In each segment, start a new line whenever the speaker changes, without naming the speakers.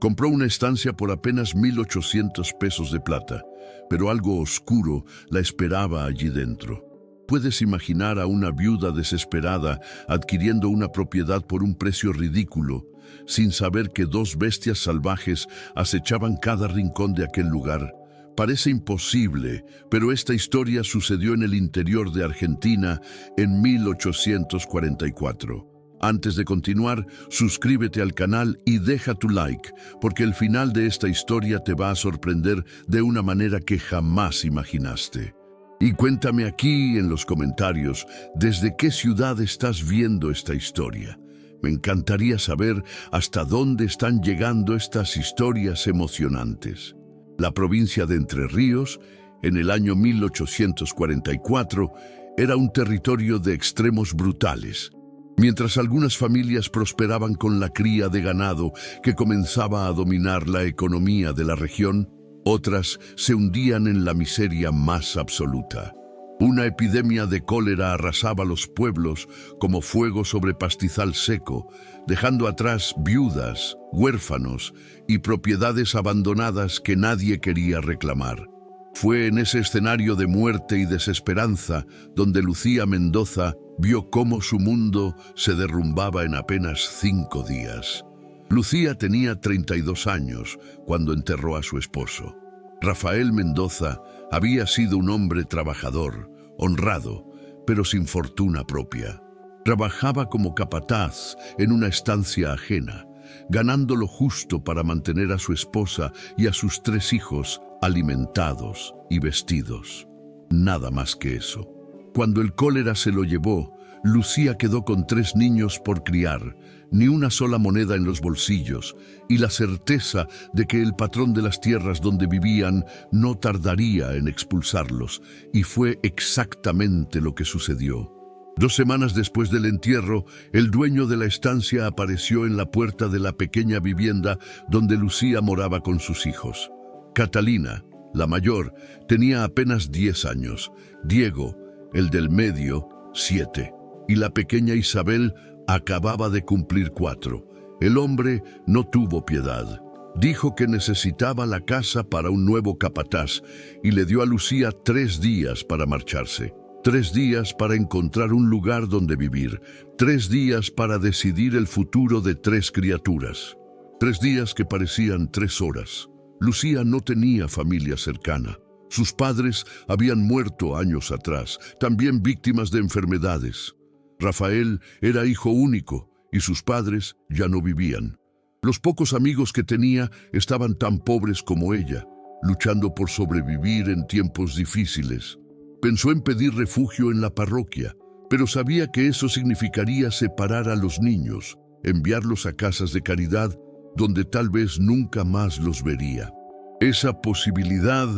Compró una estancia por apenas 1.800 pesos de plata, pero algo oscuro la esperaba allí dentro. Puedes imaginar a una viuda desesperada adquiriendo una propiedad por un precio ridículo, sin saber que dos bestias salvajes acechaban cada rincón de aquel lugar. Parece imposible, pero esta historia sucedió en el interior de Argentina en 1844. Antes de continuar, suscríbete al canal y deja tu like, porque el final de esta historia te va a sorprender de una manera que jamás imaginaste. Y cuéntame aquí en los comentarios desde qué ciudad estás viendo esta historia. Me encantaría saber hasta dónde están llegando estas historias emocionantes. La provincia de Entre Ríos, en el año 1844, era un territorio de extremos brutales. Mientras algunas familias prosperaban con la cría de ganado que comenzaba a dominar la economía de la región, otras se hundían en la miseria más absoluta. Una epidemia de cólera arrasaba los pueblos como fuego sobre pastizal seco, dejando atrás viudas, huérfanos y propiedades abandonadas que nadie quería reclamar. Fue en ese escenario de muerte y desesperanza donde Lucía Mendoza vio cómo su mundo se derrumbaba en apenas 5 días. Lucía tenía 32 años cuando enterró a su esposo. Rafael Mendoza había sido un hombre trabajador, honrado, pero sin fortuna propia. Trabajaba como capataz en una estancia ajena, ganando lo justo para mantener a su esposa y a sus 3 hijos alimentados y vestidos. Nada más que eso. Cuando el cólera se lo llevó, Lucía quedó con 3 niños por criar, ni una sola moneda en los bolsillos, y la certeza de que el patrón de las tierras donde vivían no tardaría en expulsarlos, y fue exactamente lo que sucedió. 2 semanas después del entierro, el dueño de la estancia apareció en la puerta de la pequeña vivienda donde Lucía moraba con sus hijos. Catalina, la mayor, tenía apenas 10 años, Diego, el del medio, 7, y la pequeña Isabel acababa de cumplir 4. El hombre no tuvo piedad. Dijo que necesitaba la casa para un nuevo capataz y le dio a Lucía 3 días para marcharse. 3 días para encontrar un lugar donde vivir. 3 días para decidir el futuro de 3 criaturas. 3 días que parecían 3 horas. Lucía no tenía familia cercana. Sus padres habían muerto años atrás, también víctimas de enfermedades. Rafael era hijo único y sus padres ya no vivían. Los pocos amigos que tenía estaban tan pobres como ella, luchando por sobrevivir en tiempos difíciles. Pensó en pedir refugio en la parroquia, pero sabía que eso significaría separar a los niños, enviarlos a casas de caridad donde tal vez nunca más los vería. Esa posibilidad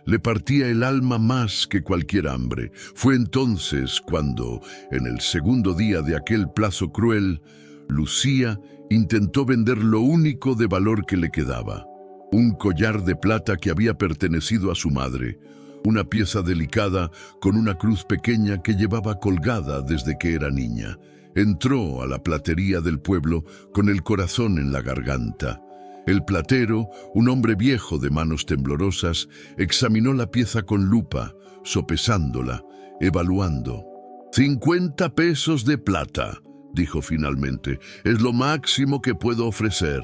le partía el alma más que cualquier hambre. Fue entonces cuando, en el segundo día de aquel plazo cruel, Lucía intentó vender lo único de valor que le quedaba. Un collar de plata que había pertenecido a su madre, una pieza delicada con una cruz pequeña que llevaba colgada desde que era niña. Entró a la platería del pueblo con el corazón en la garganta. El platero, un hombre viejo de manos temblorosas, examinó la pieza con lupa, sopesándola, evaluando. 50 pesos de plata, dijo finalmente. Es lo máximo que puedo ofrecer.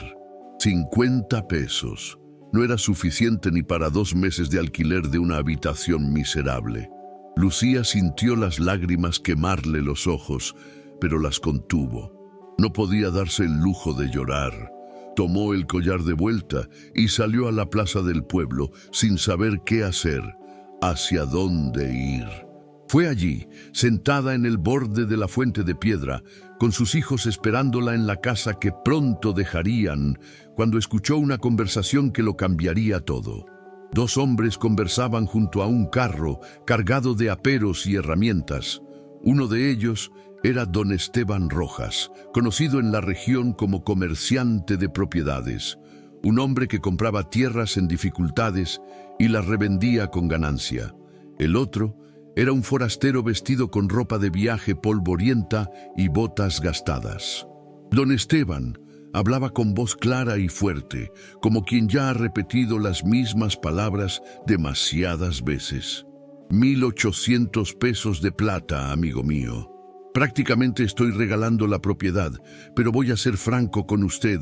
50 pesos. No era suficiente ni para 2 meses de alquiler de una habitación miserable. Lucía sintió las lágrimas quemarle los ojos, pero las contuvo. No podía darse el lujo de llorar. Tomó el collar de vuelta y salió a la plaza del pueblo sin saber qué hacer, hacia dónde ir. Fue allí, sentada en el borde de la fuente de piedra, con sus hijos esperándola en la casa que pronto dejarían, cuando escuchó una conversación que lo cambiaría todo. 2 hombres conversaban junto a un carro cargado de aperos y herramientas. Uno de ellos era don Esteban Rojas, conocido en la región como comerciante de propiedades, un hombre que compraba tierras en dificultades y las revendía con ganancia. El otro era un forastero vestido con ropa de viaje polvorienta y botas gastadas. Don Esteban Hablaba con voz clara y fuerte, como quien ya ha repetido las mismas palabras demasiadas veces. 1.800 pesos de plata, amigo mío. Prácticamente estoy regalando la propiedad, pero voy a ser franco con usted.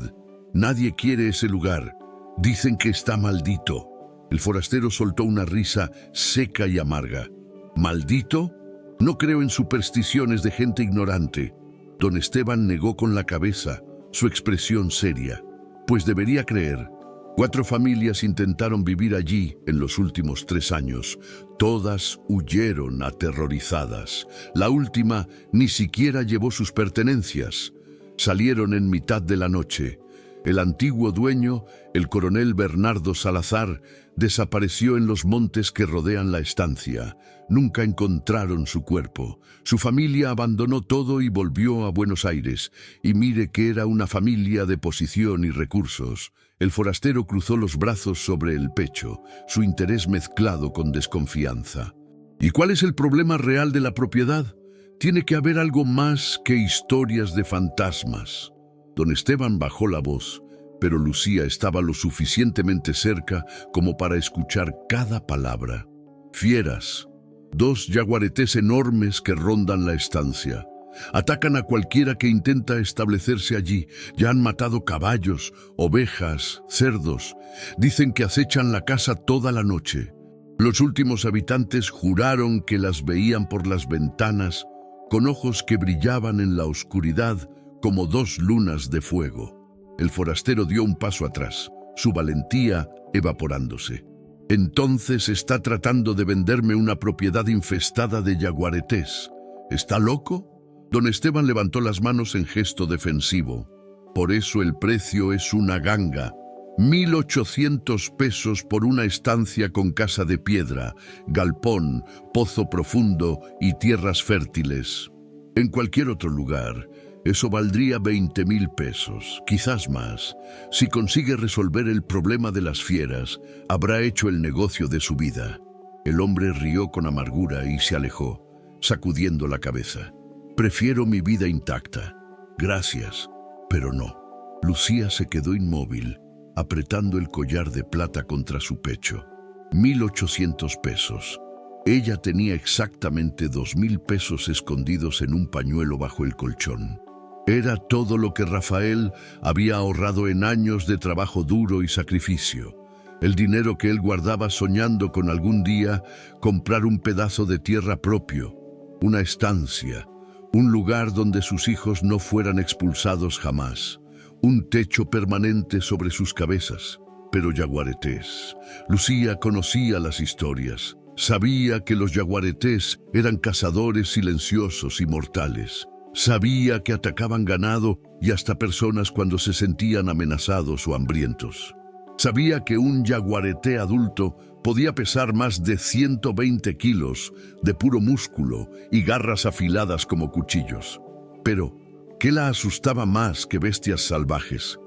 Nadie quiere ese lugar. Dicen que está maldito. El forastero soltó una risa seca y amarga. ¿Maldito? No creo en supersticiones de gente ignorante. Don Esteban negó con la cabeza, su expresión seria. Pues debería creer. 4 familias intentaron vivir allí en los últimos 3 años. Todas huyeron aterrorizadas. La última ni siquiera llevó sus pertenencias. Salieron en mitad de la noche. El antiguo dueño, el coronel Bernardo Salazar, desapareció en los montes que rodean la estancia. Nunca encontraron su cuerpo. Su familia abandonó todo y volvió a Buenos Aires. Y mire que era una familia de posición y recursos. El forastero cruzó los brazos sobre el pecho, su interés mezclado con desconfianza. ¿Y cuál es el problema real de la propiedad? Tiene que haber algo más que historias de fantasmas. Don Esteban bajó la voz, pero Lucía estaba lo suficientemente cerca como para escuchar cada palabra. Fieras, 2 yaguaretés enormes que rondan la estancia. Atacan a cualquiera que intenta establecerse allí. Ya han matado caballos, ovejas, cerdos. Dicen que acechan la casa toda la noche. Los últimos habitantes juraron que las veían por las ventanas, con ojos que brillaban en la oscuridad como 2 lunas de fuego. El forastero dio un paso atrás, su valentía evaporándose. Entonces está tratando de venderme una propiedad infestada de yaguaretés. ¿Está loco? Don Esteban levantó las manos en gesto defensivo. Por eso el precio es una ganga. 1.800 pesos por una estancia con casa de piedra, galpón, pozo profundo y tierras fértiles. En cualquier otro lugar, eso valdría 20.000 pesos, quizás más. Si consigue resolver el problema de las fieras, habrá hecho el negocio de su vida. El hombre rió con amargura y se alejó, sacudiendo la cabeza. Prefiero mi vida intacta. Gracias, pero no. Lucía se quedó inmóvil, apretando el collar de plata contra su pecho. 1.800 pesos. Ella tenía exactamente 2.000 pesos escondidos en un pañuelo bajo el colchón. Era todo lo que Rafael había ahorrado en años de trabajo duro y sacrificio. El dinero que él guardaba soñando con algún día comprar un pedazo de tierra propio, una estancia, un lugar donde sus hijos no fueran expulsados jamás, un techo permanente sobre sus cabezas. Pero yaguaretés. Lucía conocía las historias. Sabía que los yaguaretés eran cazadores silenciosos y mortales. Sabía que atacaban ganado y hasta personas cuando se sentían amenazados o hambrientos. Sabía que un yaguareté adulto podía pesar más de 120 kilos de puro músculo y garras afiladas como cuchillos. Pero, ¿qué la asustaba más que bestias salvajes?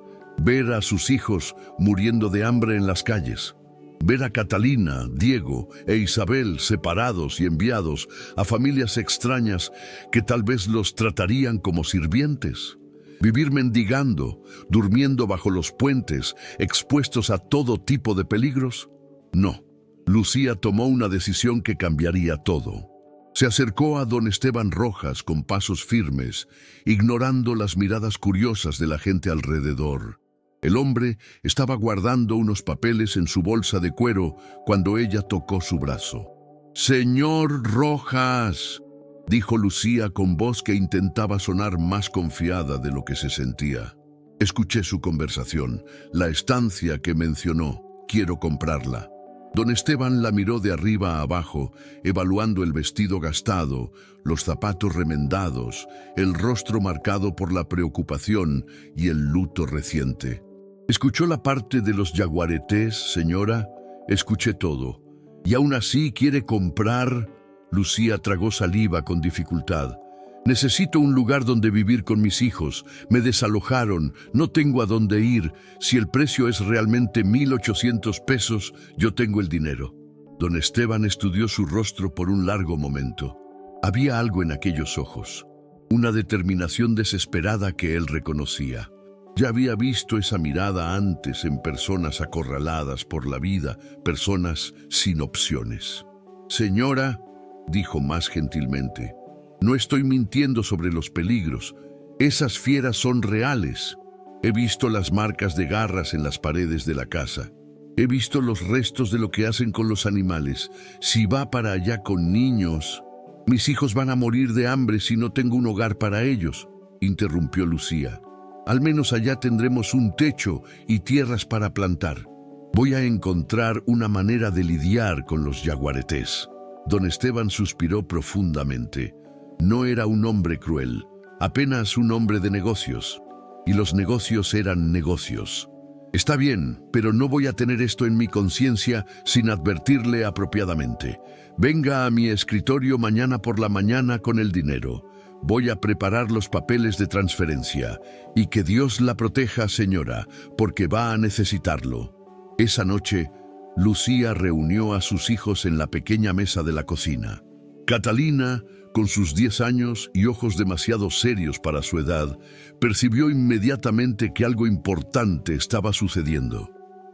Ver a sus hijos muriendo de hambre en las calles. Ver a Catalina, Diego e Isabel separados y enviados a familias extrañas que tal vez los tratarían como sirvientes. Vivir mendigando, durmiendo bajo los puentes, expuestos a todo tipo de peligros. No, Lucía tomó una decisión que cambiaría todo. Se acercó a don Esteban Rojas con pasos firmes, ignorando las miradas curiosas de la gente alrededor. El hombre estaba guardando unos papeles en su bolsa de cuero cuando ella tocó su brazo. «Señor Rojas», dijo Lucía con voz que intentaba sonar más confiada de lo que se sentía. Escuché su conversación, la estancia que mencionó. Quiero comprarla. Don Esteban la miró de arriba a abajo, evaluando el vestido gastado, los zapatos remendados, el rostro marcado por la preocupación y el luto reciente. ¿Escuchó la parte de los yaguaretés, señora? Escuché todo. ¿Y aún así quiere comprar? Lucía tragó saliva con dificultad. Necesito un lugar donde vivir con mis hijos. Me desalojaron, no tengo a dónde ir. Si el precio es realmente 1.800 pesos, yo tengo el dinero. Don Esteban estudió su rostro por un largo momento. Había algo en aquellos ojos, una determinación desesperada que él reconocía. Ya había visto esa mirada antes en personas acorraladas por la vida, personas sin opciones. Señora, dijo más gentilmente, no estoy mintiendo sobre los peligros. Esas fieras son reales. He visto las marcas de garras en las paredes de la casa. He visto los restos de lo que hacen con los animales. Si va para allá con niños, mis hijos van a morir de hambre si no tengo un hogar para ellos, interrumpió Lucía. Al menos allá tendremos un techo y tierras para plantar. Voy a encontrar una manera de lidiar con los yaguaretés. Don Esteban suspiró profundamente. No era un hombre cruel, apenas un hombre de negocios. Y los negocios eran negocios. Está bien, pero no voy a tener esto en mi conciencia sin advertirle apropiadamente. Venga a mi escritorio mañana por la mañana con el dinero. Voy a preparar los papeles de transferencia. Y que Dios la proteja, señora, porque va a necesitarlo. Esa noche, Lucía reunió a sus hijos en la pequeña mesa de la cocina. Catalina, con sus 10 años y ojos demasiado serios para su edad, percibió inmediatamente que algo importante estaba sucediendo.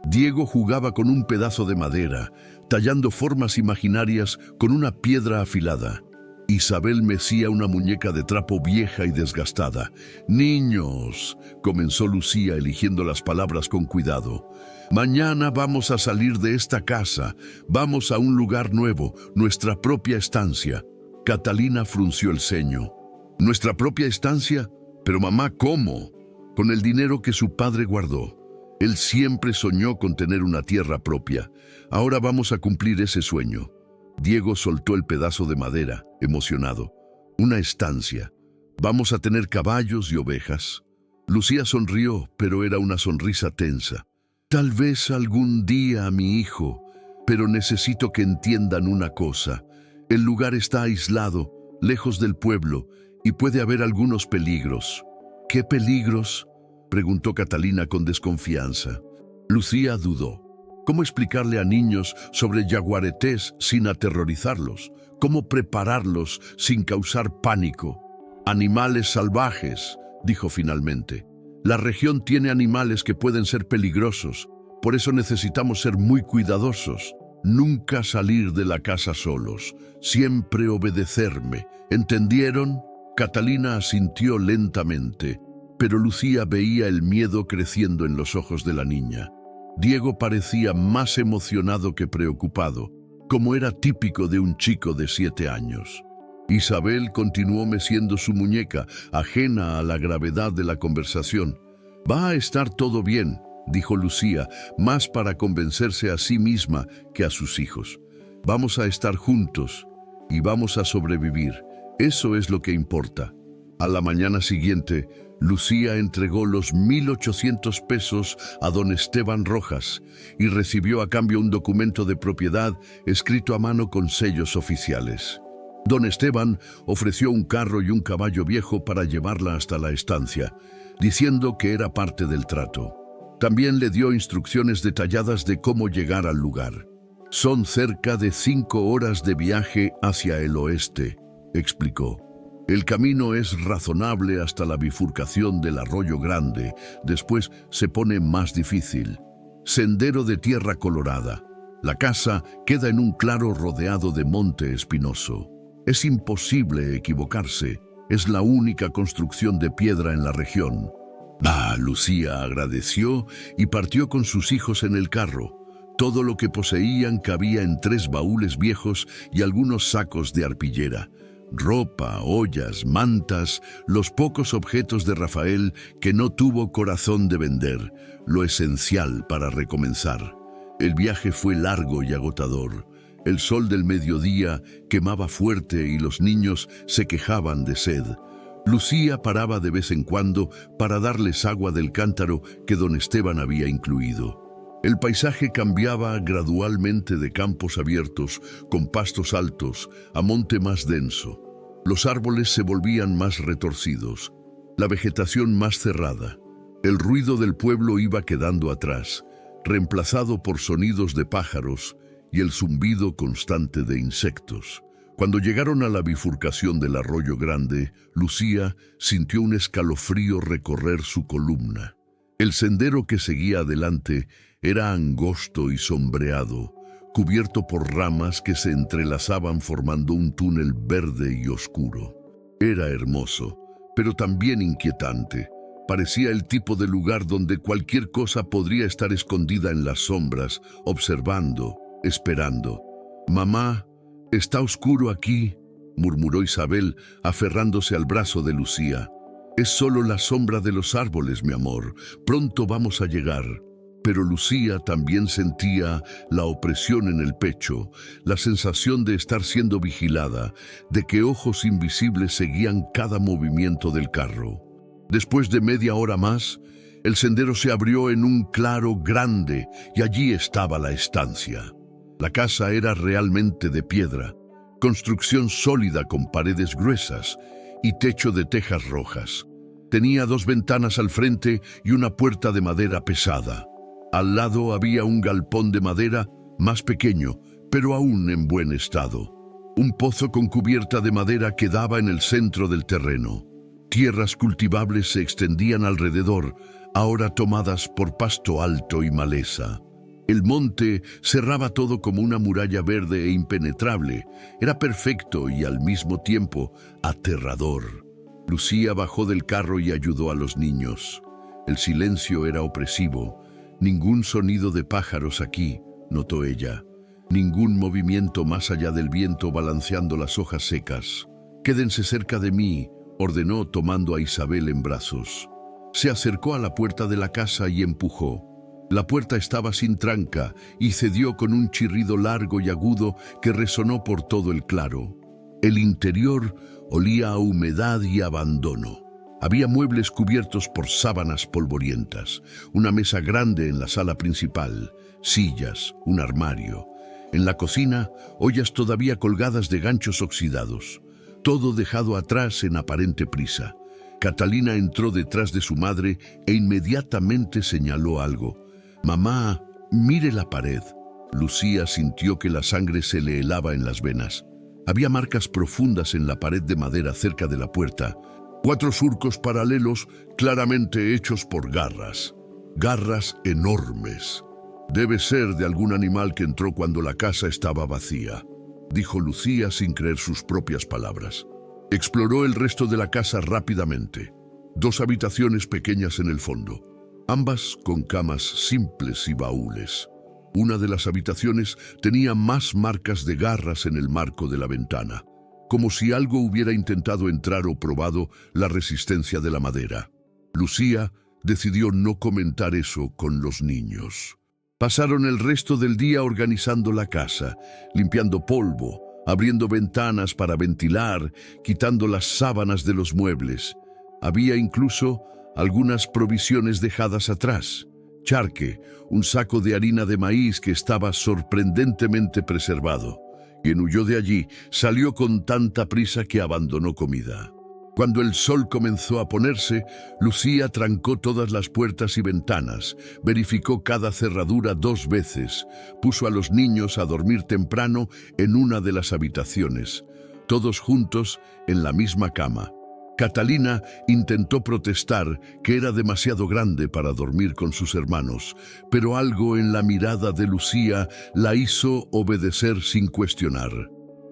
Diego jugaba con un pedazo de madera, tallando formas imaginarias con una piedra afilada. Isabel mecía una muñeca de trapo vieja y desgastada. «Niños», comenzó Lucía eligiendo las palabras con cuidado, «mañana vamos a salir de esta casa, vamos a un lugar nuevo, nuestra propia estancia». Catalina frunció el ceño. «¿Nuestra propia estancia? Pero mamá, ¿cómo?» «Con el dinero que su padre guardó. Él siempre soñó con tener una tierra propia. Ahora vamos a cumplir ese sueño». Diego soltó el pedazo de madera, emocionado. «Una estancia. Vamos a tener caballos y ovejas». Lucía sonrió, pero era una sonrisa tensa. «Tal vez algún día, mi hijo, pero necesito que entiendan una cosa. El lugar está aislado, lejos del pueblo, y puede haber algunos peligros». «¿Qué peligros?», preguntó Catalina con desconfianza. Lucía dudó. ¿Cómo explicarle a niños sobre yaguaretés sin aterrorizarlos? ¿Cómo prepararlos sin causar pánico? «Animales salvajes», dijo finalmente. «La región tiene animales que pueden ser peligrosos. Por eso necesitamos ser muy cuidadosos. Nunca salir de la casa solos. Siempre obedecerme. ¿Entendieron?» Catalina asintió lentamente, pero Lucía veía el miedo creciendo en los ojos de la niña. Diego parecía más emocionado que preocupado, como era típico de un chico de 7 años. Isabel continuó meciendo su muñeca, ajena a la gravedad de la conversación. «Va a estar todo bien», dijo Lucía, más para convencerse a sí misma que a sus hijos. «Vamos a estar juntos y vamos a sobrevivir. Eso es lo que importa». A la mañana siguiente, Lucía entregó los 1.800 pesos a don Esteban Rojas y recibió a cambio un documento de propiedad escrito a mano con sellos oficiales. Don Esteban ofreció un carro y un caballo viejo para llevarla hasta la estancia, diciendo que era parte del trato. También le dio instrucciones detalladas de cómo llegar al lugar. «Son cerca de 5 horas de viaje hacia el oeste», explicó. «El camino es razonable hasta la bifurcación del Arroyo Grande, después se pone más difícil. Sendero de tierra colorada. La casa queda en un claro rodeado de monte espinoso. Es imposible equivocarse, es la única construcción de piedra en la región». Lucía agradeció y partió con sus hijos en el carro. Todo lo que poseían cabía en 3 baúles viejos y algunos sacos de arpillera. Ropa, ollas, mantas, los pocos objetos de Rafael que no tuvo corazón de vender, lo esencial para recomenzar. El viaje fue largo y agotador. El sol del mediodía quemaba fuerte y los niños se quejaban de sed. Lucía paraba de vez en cuando para darles agua del cántaro que don Esteban había incluido. El paisaje cambiaba gradualmente de campos abiertos, con pastos altos, a monte más denso. Los árboles se volvían más retorcidos, la vegetación más cerrada. El ruido del pueblo iba quedando atrás, reemplazado por sonidos de pájaros y el zumbido constante de insectos. Cuando llegaron a la bifurcación del Arroyo Grande, Lucía sintió un escalofrío recorrer su columna. El sendero que seguía adelante era angosto y sombreado, cubierto por ramas que se entrelazaban formando un túnel verde y oscuro. Era hermoso, pero también inquietante. Parecía el tipo de lugar donde cualquier cosa podría estar escondida en las sombras, observando, esperando. «Mamá, ¿está oscuro aquí?», murmuró Isabel, aferrándose al brazo de Lucía. «Es solo la sombra de los árboles, mi amor. Pronto vamos a llegar». Pero Lucía también sentía la opresión en el pecho, la sensación de estar siendo vigilada, de que ojos invisibles seguían cada movimiento del carro. Después de media hora más, el sendero se abrió en un claro grande y allí estaba la estancia. La casa era realmente de piedra, construcción sólida con paredes gruesas y techo de tejas rojas. Tenía 2 ventanas al frente y una puerta de madera pesada. Al lado había un galpón de madera más pequeño, pero aún en buen estado. Un pozo con cubierta de madera quedaba en el centro del terreno. Tierras cultivables se extendían alrededor, ahora tomadas por pasto alto y maleza. El monte cerraba todo como una muralla verde e impenetrable. Era perfecto y al mismo tiempo aterrador. Lucía bajó del carro y ayudó a los niños. El silencio era opresivo. Ningún sonido de pájaros aquí, notó ella. Ningún movimiento más allá del viento balanceando las hojas secas. «Quédense cerca de mí», ordenó tomando a Isabel en brazos. Se acercó a la puerta de la casa y empujó. La puerta estaba sin tranca y cedió con un chirrido largo y agudo que resonó por todo el claro. El interior olía a humedad y abandono. Había muebles cubiertos por sábanas polvorientas, una mesa grande en la sala principal, sillas, un armario. En la cocina, ollas todavía colgadas de ganchos oxidados. Todo dejado atrás en aparente prisa. Catalina entró detrás de su madre e inmediatamente señaló algo. «Mamá, mire la pared». Lucía sintió que la sangre se le helaba en las venas. Había marcas profundas en la pared de madera cerca de la puerta. 4 surcos paralelos claramente hechos por garras. Garras enormes. «Debe ser de algún animal que entró cuando la casa estaba vacía», dijo Lucía sin creer sus propias palabras. Exploró el resto de la casa rápidamente. 2 habitaciones pequeñas en el fondo, ambas con camas simples y baúles. Una de las habitaciones tenía más marcas de garras en el marco de la ventana, como si algo hubiera intentado entrar o probado la resistencia de la madera. Lucía decidió no comentar eso con los niños. Pasaron el resto del día organizando la casa, limpiando polvo, abriendo ventanas para ventilar, quitando las sábanas de los muebles. Había incluso algunas provisiones dejadas atrás. Charque, un saco de harina de maíz que estaba sorprendentemente preservado. Quien huyó de allí salió con tanta prisa que abandonó comida. Cuando el sol comenzó a ponerse, Lucía trancó todas las puertas y ventanas, verificó cada cerradura 2 veces, puso a los niños a dormir temprano en una de las habitaciones, todos juntos en la misma cama. Catalina intentó protestar que era demasiado grande para dormir con sus hermanos, pero algo en la mirada de Lucía la hizo obedecer sin cuestionar.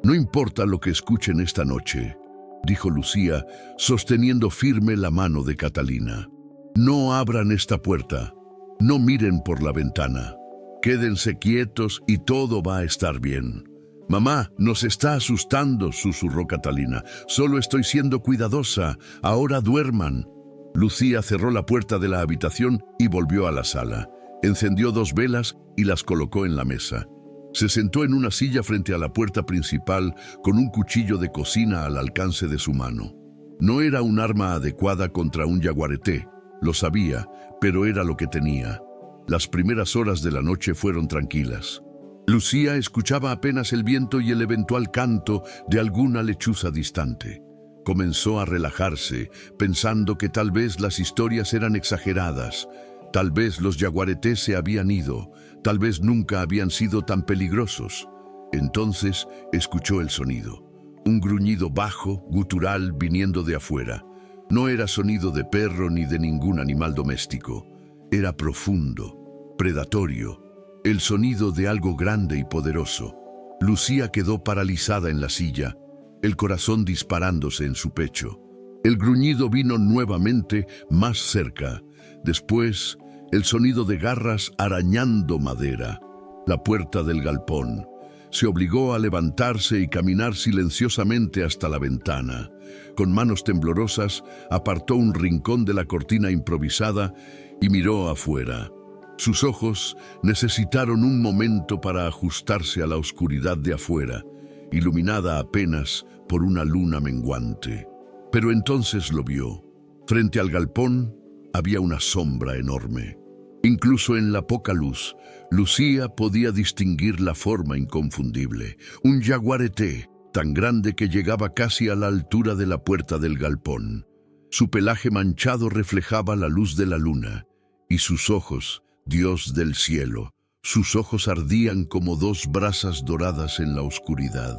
«No importa lo que escuchen esta noche», dijo Lucía, sosteniendo firme la mano de Catalina. «No abran esta puerta, no miren por la ventana. Quédense quietos y todo va a estar bien». «Mamá, nos está asustando», susurró Catalina. «Solo estoy siendo cuidadosa. Ahora duerman». Lucía cerró la puerta de la habitación y volvió a la sala. Encendió 2 velas y las colocó en la mesa. Se sentó en una silla frente a la puerta principal con un cuchillo de cocina al alcance de su mano. No era un arma adecuada contra un yaguareté, lo sabía, pero era lo que tenía. Las primeras horas de la noche fueron tranquilas. Lucía escuchaba apenas el viento y el eventual canto de alguna lechuza distante. Comenzó a relajarse, pensando que tal vez las historias eran exageradas, tal vez los yaguaretés se habían ido, tal vez nunca habían sido tan peligrosos. Entonces escuchó el sonido, un gruñido bajo, gutural, viniendo de afuera. No era sonido de perro ni de ningún animal doméstico. Era profundo, predatorio, el sonido de algo grande y poderoso. Lucía quedó paralizada en la silla, el corazón disparándose en su pecho. El gruñido vino nuevamente más cerca. Después, el sonido de garras arañando madera. La puerta del galpón. Se obligó a levantarse y caminar silenciosamente hasta la ventana. Con manos temblorosas, apartó un rincón de la cortina improvisada y miró afuera. Sus ojos necesitaron un momento para ajustarse a la oscuridad de afuera, iluminada apenas por una luna menguante. Pero entonces lo vio. Frente al galpón había una sombra enorme. Incluso en la poca luz, Lucía podía distinguir la forma inconfundible. Un yaguareté tan grande que llegaba casi a la altura de la puerta del galpón. Su pelaje manchado reflejaba la luz de la luna, y sus ojos, Dios del cielo, sus ojos ardían como dos brasas doradas en la oscuridad.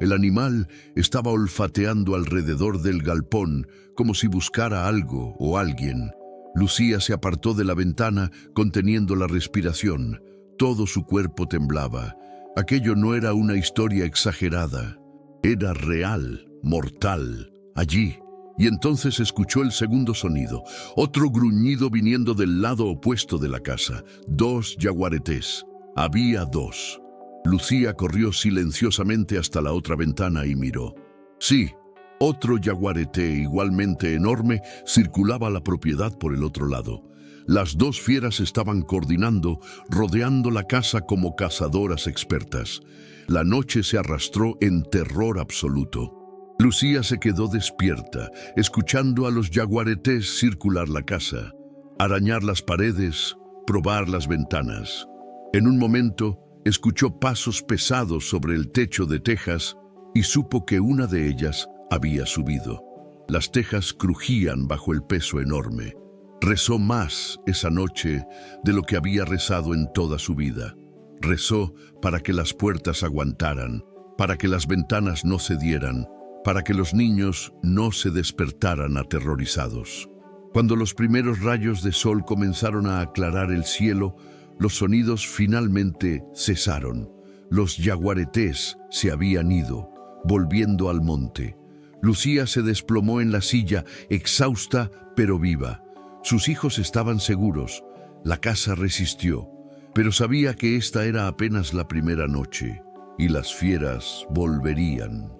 El animal estaba olfateando alrededor del galpón como si buscara algo o alguien. Lucía se apartó de la ventana conteniendo la respiración. Todo su cuerpo temblaba. Aquello no era una historia exagerada. Era real, mortal, allí. Y entonces escuchó el segundo sonido, otro gruñido viniendo del lado opuesto de la casa. 2 yaguaretés. Había 2. Lucía corrió silenciosamente hasta la otra ventana y miró. Sí, otro yaguareté igualmente enorme circulaba la propiedad por el otro lado. Las 2 fieras estaban coordinando, rodeando la casa como cazadoras expertas. La noche se arrastró en terror absoluto. Lucía se quedó despierta, escuchando a los yaguaretés circular la casa, arañar las paredes, probar las ventanas. En un momento, escuchó pasos pesados sobre el techo de tejas y supo que una de ellas había subido. Las tejas crujían bajo el peso enorme. Rezó más esa noche de lo que había rezado en toda su vida. Rezó para que las puertas aguantaran, para que las ventanas no cedieran, para que los niños no se despertaran aterrorizados. Cuando los primeros rayos de sol comenzaron a aclarar el cielo, los sonidos finalmente cesaron. Los yaguaretés se habían ido, volviendo al monte. Lucía se desplomó en la silla, exhausta pero viva. Sus hijos estaban seguros. La casa resistió, pero sabía que esta era apenas la primera noche, y las fieras volverían.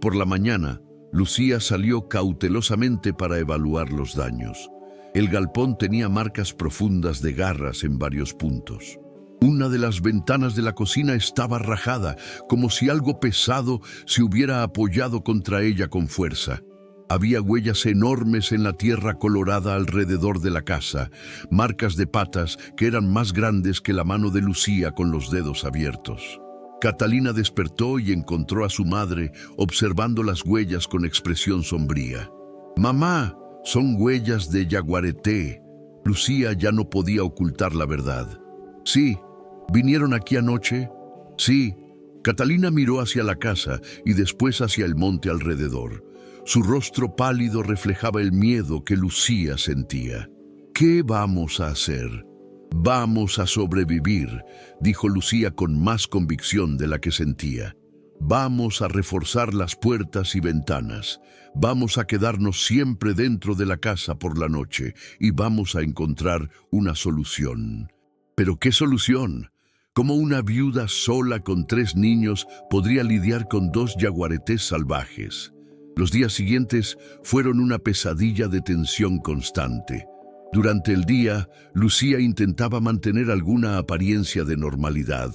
Por la mañana, Lucía salió cautelosamente para evaluar los daños. El galpón tenía marcas profundas de garras en varios puntos. Una de las ventanas de la cocina estaba rajada, como si algo pesado se hubiera apoyado contra ella con fuerza. Había huellas enormes en la tierra colorada alrededor de la casa, marcas de patas que eran más grandes que la mano de Lucía con los dedos abiertos. Catalina despertó y encontró a su madre observando las huellas con expresión sombría. «Mamá, son huellas de yaguareté». Lucía ya no podía ocultar la verdad. «Sí, ¿vinieron aquí anoche?» «Sí». Catalina miró hacia la casa y después hacia el monte alrededor. Su rostro pálido reflejaba el miedo que Lucía sentía. «¿Qué vamos a hacer?» «Vamos a sobrevivir», dijo Lucía con más convicción de la que sentía. «Vamos a reforzar las puertas y ventanas. Vamos a quedarnos siempre dentro de la casa por la noche y vamos a encontrar una solución». ¿Pero qué solución? ¿Cómo una viuda sola con 3 niños podría lidiar con 2 yaguaretés salvajes? Los días siguientes fueron una pesadilla de tensión constante. Durante el día, Lucía intentaba mantener alguna apariencia de normalidad.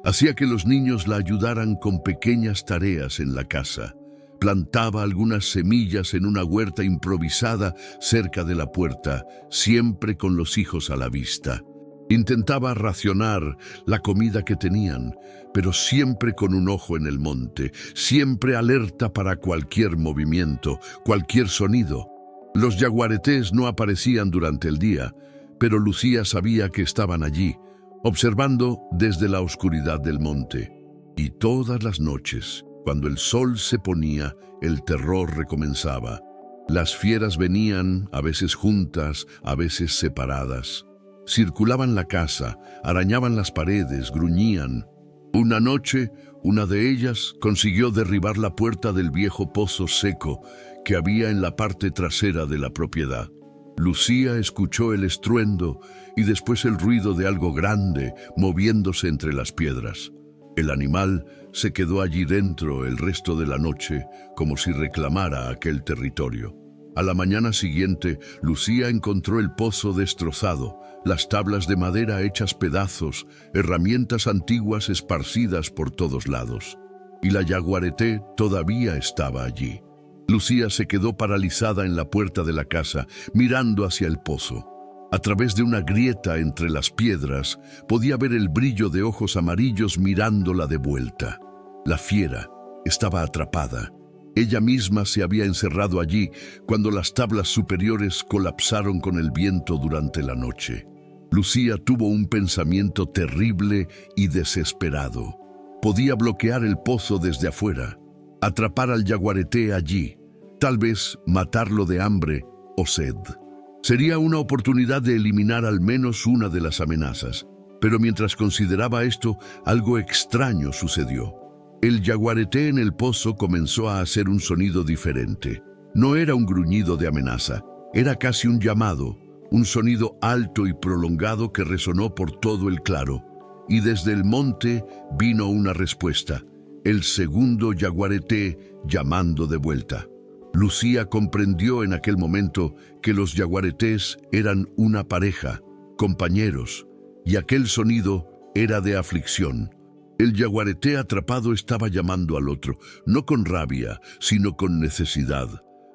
Hacía que los niños la ayudaran con pequeñas tareas en la casa. Plantaba algunas semillas en una huerta improvisada cerca de la puerta, siempre con los hijos a la vista. Intentaba racionar la comida que tenían, pero siempre con un ojo en el monte, siempre alerta para cualquier movimiento, cualquier sonido. Los yaguaretés no aparecían durante el día, pero Lucía sabía que estaban allí, observando desde la oscuridad del monte. Y todas las noches, cuando el sol se ponía, el terror recomenzaba. Las fieras venían, a veces juntas, a veces separadas. Circulaban la casa, arañaban las paredes, gruñían. Una noche, una de ellas consiguió derribar la puerta del viejo pozo seco que había en la parte trasera de la propiedad. Lucía escuchó el estruendo y después el ruido de algo grande moviéndose entre las piedras. El animal se quedó allí dentro el resto de la noche como si reclamara aquel territorio. A la mañana siguiente, Lucía encontró el pozo destrozado, las tablas de madera hechas pedazos, herramientas antiguas esparcidas por todos lados. Y la yaguareté todavía estaba allí. Lucía se quedó paralizada en la puerta de la casa, mirando hacia el pozo. A través de una grieta entre las piedras, podía ver el brillo de ojos amarillos mirándola de vuelta. La fiera estaba atrapada. Ella misma se había encerrado allí cuando las tablas superiores colapsaron con el viento durante la noche. Lucía tuvo un pensamiento terrible y desesperado. Podía bloquear el pozo desde afuera, atrapar al yaguareté allí, tal vez matarlo de hambre o sed. Sería una oportunidad de eliminar al menos una de las amenazas. Pero mientras consideraba esto, algo extraño sucedió. El yaguareté en el pozo comenzó a hacer un sonido diferente. No era un gruñido de amenaza, era casi un llamado, un sonido alto y prolongado que resonó por todo el claro. Y desde el monte vino una respuesta, el segundo yaguareté llamando de vuelta. Lucía comprendió en aquel momento que los yaguaretés eran una pareja, compañeros, y aquel sonido era de aflicción. El yaguareté atrapado estaba llamando al otro, no con rabia, sino con necesidad.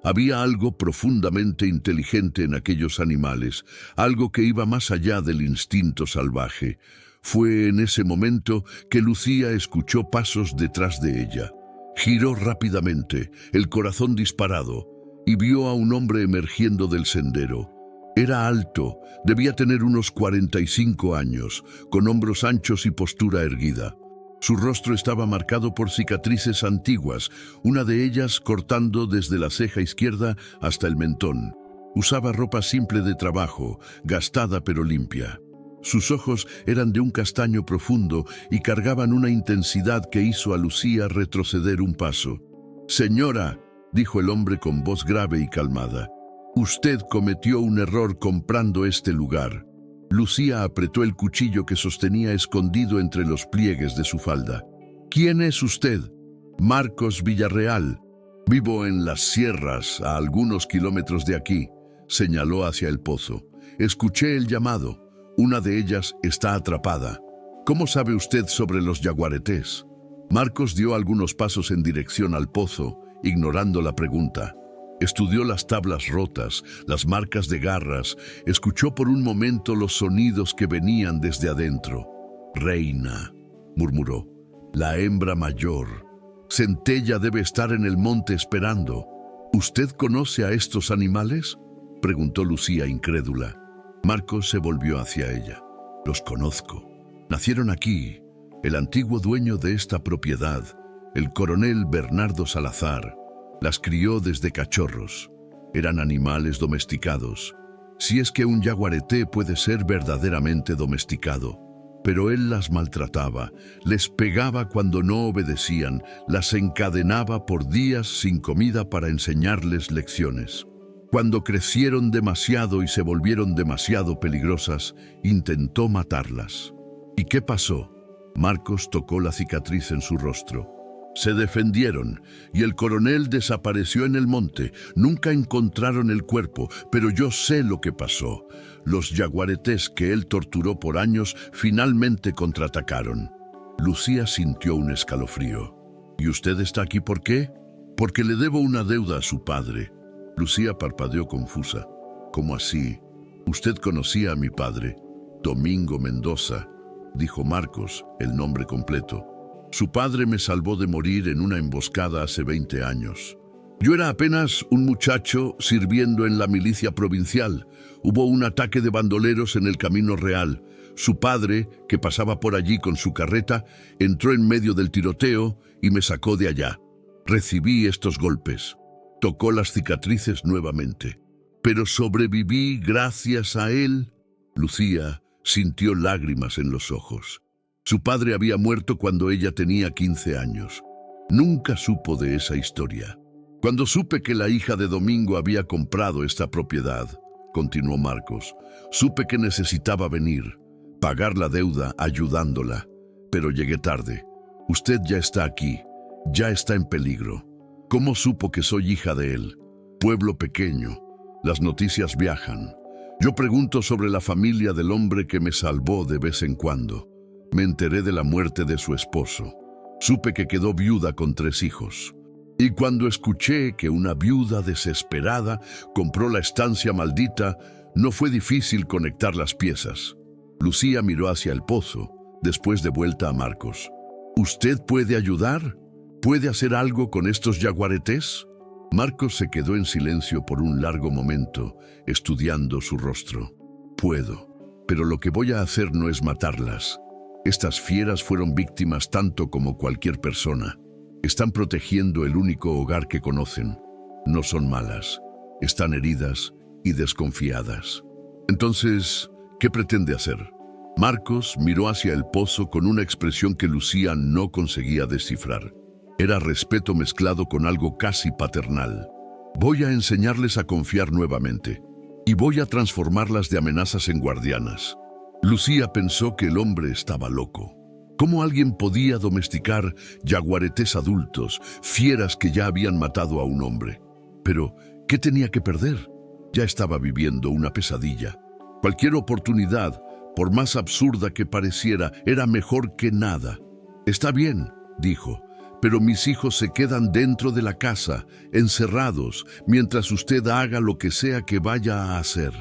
Había algo profundamente inteligente en aquellos animales, algo que iba más allá del instinto salvaje. Fue en ese momento que Lucía escuchó pasos detrás de ella. Giró rápidamente, el corazón disparado, y vio a un hombre emergiendo del sendero. Era alto, debía tener unos 45 años, con hombros anchos y postura erguida. Su rostro estaba marcado por cicatrices antiguas, una de ellas cortando desde la ceja izquierda hasta el mentón. Usaba ropa simple de trabajo, gastada pero limpia. Sus ojos eran de un castaño profundo y cargaban una intensidad que hizo a Lucía retroceder un paso. «Señora», dijo el hombre con voz grave y calmada, «usted cometió un error comprando este lugar». Lucía apretó el cuchillo que sostenía escondido entre los pliegues de su falda. «¿Quién es usted?» «Marcos Villarreal. Vivo en las sierras, a algunos kilómetros de aquí», señaló hacia el pozo. «Escuché el llamado. Una de ellas está atrapada. ¿Cómo sabe usted sobre los yaguaretés?» Marcos dio algunos pasos en dirección al pozo, ignorando la pregunta. Estudió las tablas rotas, las marcas de garras, escuchó por un momento los sonidos que venían desde adentro. «Reina», murmuró, «la hembra mayor. Centella debe estar en el monte esperando». «¿Usted conoce a estos animales?», preguntó Lucía incrédula. Marcos se volvió hacia ella. «Los conozco. Nacieron aquí. El antiguo dueño de esta propiedad, el coronel Bernardo Salazar, las crió desde cachorros. Eran animales domesticados. Si es que un yaguareté puede ser verdaderamente domesticado. Pero él las maltrataba, les pegaba cuando no obedecían, las encadenaba por días sin comida para enseñarles lecciones. Cuando crecieron demasiado y se volvieron demasiado peligrosas, intentó matarlas». «¿Y qué pasó?». Marcos tocó la cicatriz en su rostro. «Se defendieron y el coronel desapareció en el monte. Nunca encontraron el cuerpo, pero yo sé lo que pasó. Los yaguaretés que él torturó por años finalmente contraatacaron». Lucía sintió un escalofrío. «¿Y usted está aquí por qué?». «Porque le debo una deuda a su padre». Lucía parpadeó confusa. «¿Cómo así? ¿Usted conocía a mi padre?». «Domingo Mendoza», dijo Marcos, el nombre completo. «Su padre me salvó de morir en una emboscada hace 20 años. Yo era apenas un muchacho sirviendo en la milicia provincial. Hubo un ataque de bandoleros en el Camino Real. Su padre, que pasaba por allí con su carreta, entró en medio del tiroteo y me sacó de allá. Recibí estos golpes». Tocó las cicatrices nuevamente. «Pero sobreviví gracias a él». Lucía Sintió lágrimas en los ojos. Su padre había muerto cuando ella tenía 15 años. Nunca supo de esa historia. Cuando supe que la hija de Domingo había comprado esta propiedad, continuó Marcos, supe que necesitaba venir, pagar la deuda ayudándola, pero llegué tarde. Usted ya está aquí, ya está en peligro. ¿Cómo supo que soy hija de él? Pueblo pequeño, las noticias viajan. Yo pregunto sobre la familia del hombre que me salvó de vez en cuando. Me enteré de la muerte de su esposo. Supe que quedó viuda con 3 hijos. Y cuando escuché que una viuda desesperada compró la estancia maldita, no fue difícil conectar las piezas. Lucía miró hacia el pozo, después de vuelta a Marcos. ¿Usted puede ayudar? ¿Puede hacer algo con estos yaguaretés? Marcos se quedó en silencio por un largo momento, estudiando su rostro. Puedo, pero lo que voy a hacer no es matarlas. Estas fieras fueron víctimas tanto como cualquier persona. Están protegiendo el único hogar que conocen. No son malas, están heridas y desconfiadas. Entonces, ¿qué pretende hacer? Marcos miró hacia el pozo con una expresión que Lucía no conseguía descifrar. Era respeto mezclado con algo casi paternal. Voy a enseñarles a confiar nuevamente, y voy a transformarlas de amenazas en guardianas. Lucía pensó que el hombre estaba loco. ¿Cómo alguien podía domesticar yaguaretés adultos, fieras que ya habían matado a un hombre? Pero, ¿qué tenía que perder? Ya estaba viviendo una pesadilla. Cualquier oportunidad, por más absurda que pareciera, era mejor que nada. Está bien, dijo, pero mis hijos se quedan dentro de la casa, encerrados, mientras usted haga lo que sea que vaya a hacer.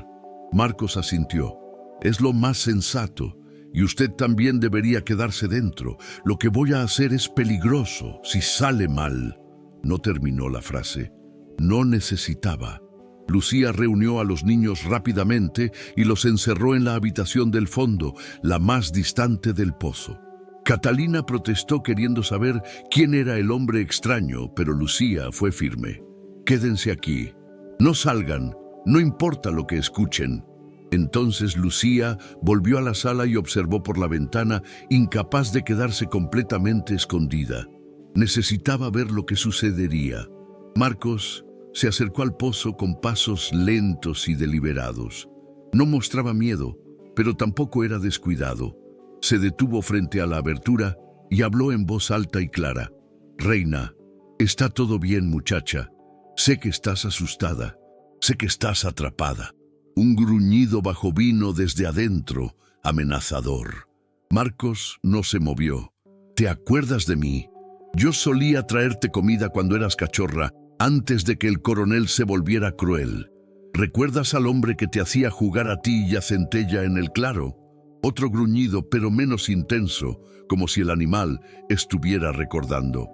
Marcos asintió. Es lo más sensato. Y usted también debería quedarse dentro. Lo que voy a hacer es peligroso si sale mal. No terminó la frase. No necesitaba. Lucía reunió a los niños rápidamente y los encerró en la habitación del fondo, la más distante del pozo. Catalina protestó queriendo saber quién era el hombre extraño, pero Lucía fue firme. Quédense aquí. No salgan. No importa lo que escuchen. Entonces Lucía volvió a la sala y observó por la ventana, incapaz de quedarse completamente escondida. Necesitaba ver lo que sucedería. Marcos se acercó al pozo con pasos lentos y deliberados. No mostraba miedo, pero tampoco era descuidado. Se detuvo frente a la abertura y habló en voz alta y clara. «Reina, está todo bien, muchacha. Sé que estás asustada. Sé que estás atrapada». Un gruñido bajo vino desde adentro, amenazador. Marcos no se movió. «¿Te acuerdas de mí? Yo solía traerte comida cuando eras cachorra, antes de que el coronel se volviera cruel. ¿Recuerdas al hombre que te hacía jugar a ti y a Centella en el claro?» Otro gruñido, pero menos intenso, como si el animal estuviera recordando.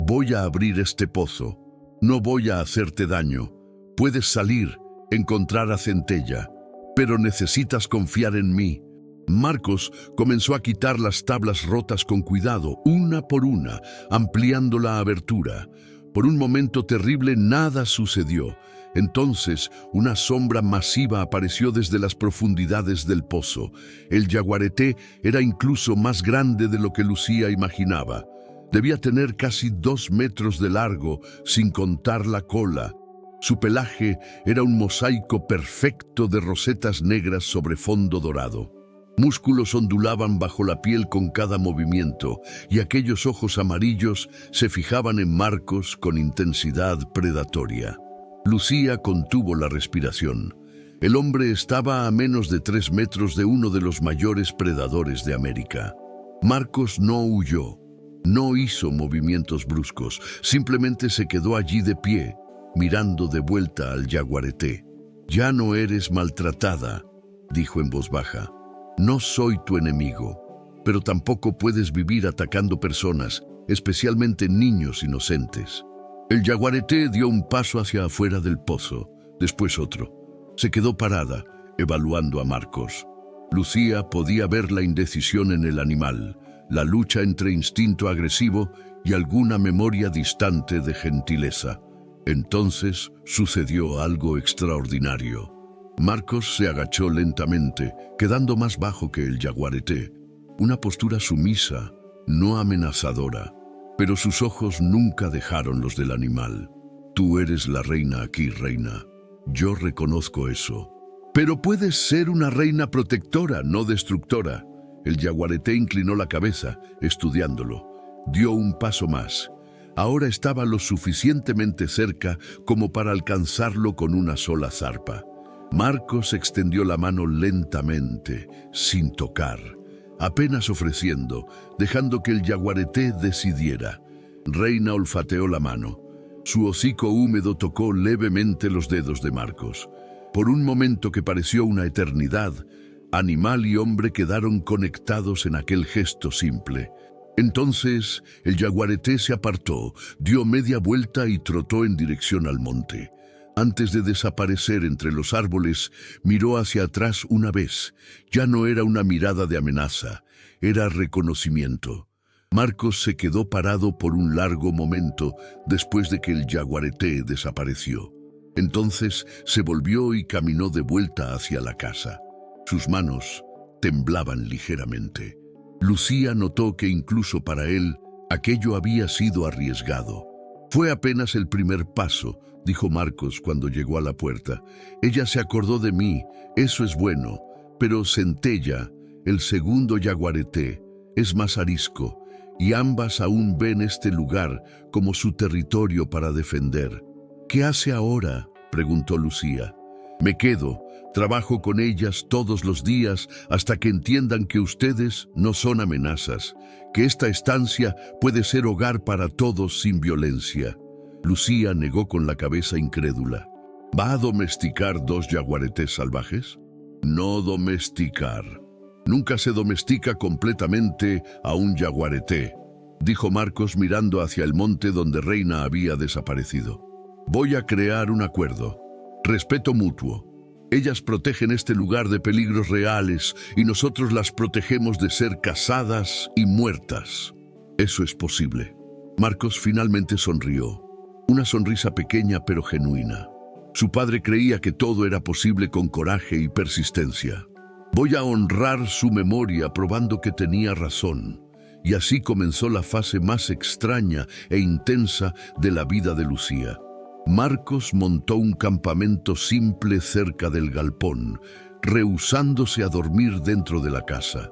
«Voy a abrir este pozo. No voy a hacerte daño. Puedes salir, encontrar a Centella, pero necesitas confiar en mí». Marcos comenzó a quitar las tablas rotas con cuidado, una por una, ampliando la abertura. Por un momento terrible nada sucedió. Entonces una sombra masiva apareció desde las profundidades del pozo. El yaguareté era incluso más grande de lo que Lucía imaginaba. Debía tener casi 2 metros de largo, sin contar la cola. Su pelaje era un mosaico perfecto de rosetas negras sobre fondo dorado. Músculos ondulaban bajo la piel con cada movimiento, y aquellos ojos amarillos se fijaban en Marcos con intensidad predatoria. Lucía contuvo la respiración. El hombre estaba a menos de 3 metros de uno de los mayores predadores de América. Marcos no huyó, no hizo movimientos bruscos, simplemente se quedó allí de pie, mirando de vuelta al yaguareté. «Ya no eres maltratada», dijo en voz baja. «No soy tu enemigo, pero tampoco puedes vivir atacando personas, especialmente niños inocentes». El yaguareté dio un paso hacia afuera del pozo, después otro. Se quedó parada, evaluando a Marcos. Lucía podía ver la indecisión en el animal, la lucha entre instinto agresivo y alguna memoria distante de gentileza. Entonces sucedió algo extraordinario. Marcos se agachó lentamente, quedando más bajo que el jaguarete. Una postura sumisa, no amenazadora, pero sus ojos nunca dejaron los del animal. Tú eres la reina aquí, reina. Yo reconozco eso. Pero puedes ser una reina protectora, no destructora. El jaguarete inclinó la cabeza, estudiándolo. Dio un paso más. Ahora estaba lo suficientemente cerca como para alcanzarlo con una sola zarpa. Marcos extendió la mano lentamente, sin tocar, apenas ofreciendo, dejando que el jaguarete decidiera. Reina olfateó la mano. Su hocico húmedo tocó levemente los dedos de Marcos. Por un momento que pareció una eternidad, animal y hombre quedaron conectados en aquel gesto simple. Entonces el jaguarete se apartó, dio media vuelta y trotó en dirección al monte. Antes de desaparecer entre los árboles, miró hacia atrás una vez. Ya no era una mirada de amenaza, era reconocimiento. Marcos se quedó parado por un largo momento después de que el jaguarete desapareció. Entonces se volvió y caminó de vuelta hacia la casa. Sus manos temblaban ligeramente. Lucía notó que incluso para él aquello había sido arriesgado. Fue apenas el primer paso, dijo Marcos cuando llegó a la puerta. Ella se acordó de mí, eso es bueno, pero Centella, el segundo jaguarete, es más arisco, y ambas aún ven este lugar como su territorio para defender. ¿Qué hace ahora?, preguntó Lucía. Me quedo, trabajo con ellas todos los días hasta que entiendan que ustedes no son amenazas, que esta estancia puede ser hogar para todos sin violencia. Lucía negó con la cabeza incrédula. ¿Va a domesticar 2 jaguaretes salvajes? No domesticar. Nunca se domestica completamente a un jaguarete, dijo Marcos mirando hacia el monte donde Reina había desaparecido. Voy a crear un acuerdo. Respeto mutuo. Ellas protegen este lugar de peligros reales y nosotros las protegemos de ser cazadas y muertas. Eso es posible. Marcos finalmente sonrió. Una sonrisa pequeña pero genuina. Su padre creía que todo era posible con coraje y persistencia. Voy a honrar su memoria probando que tenía razón. Y así comenzó la fase más extraña e intensa de la vida de Lucía. Marcos montó un campamento simple cerca del galpón, rehusándose a dormir dentro de la casa.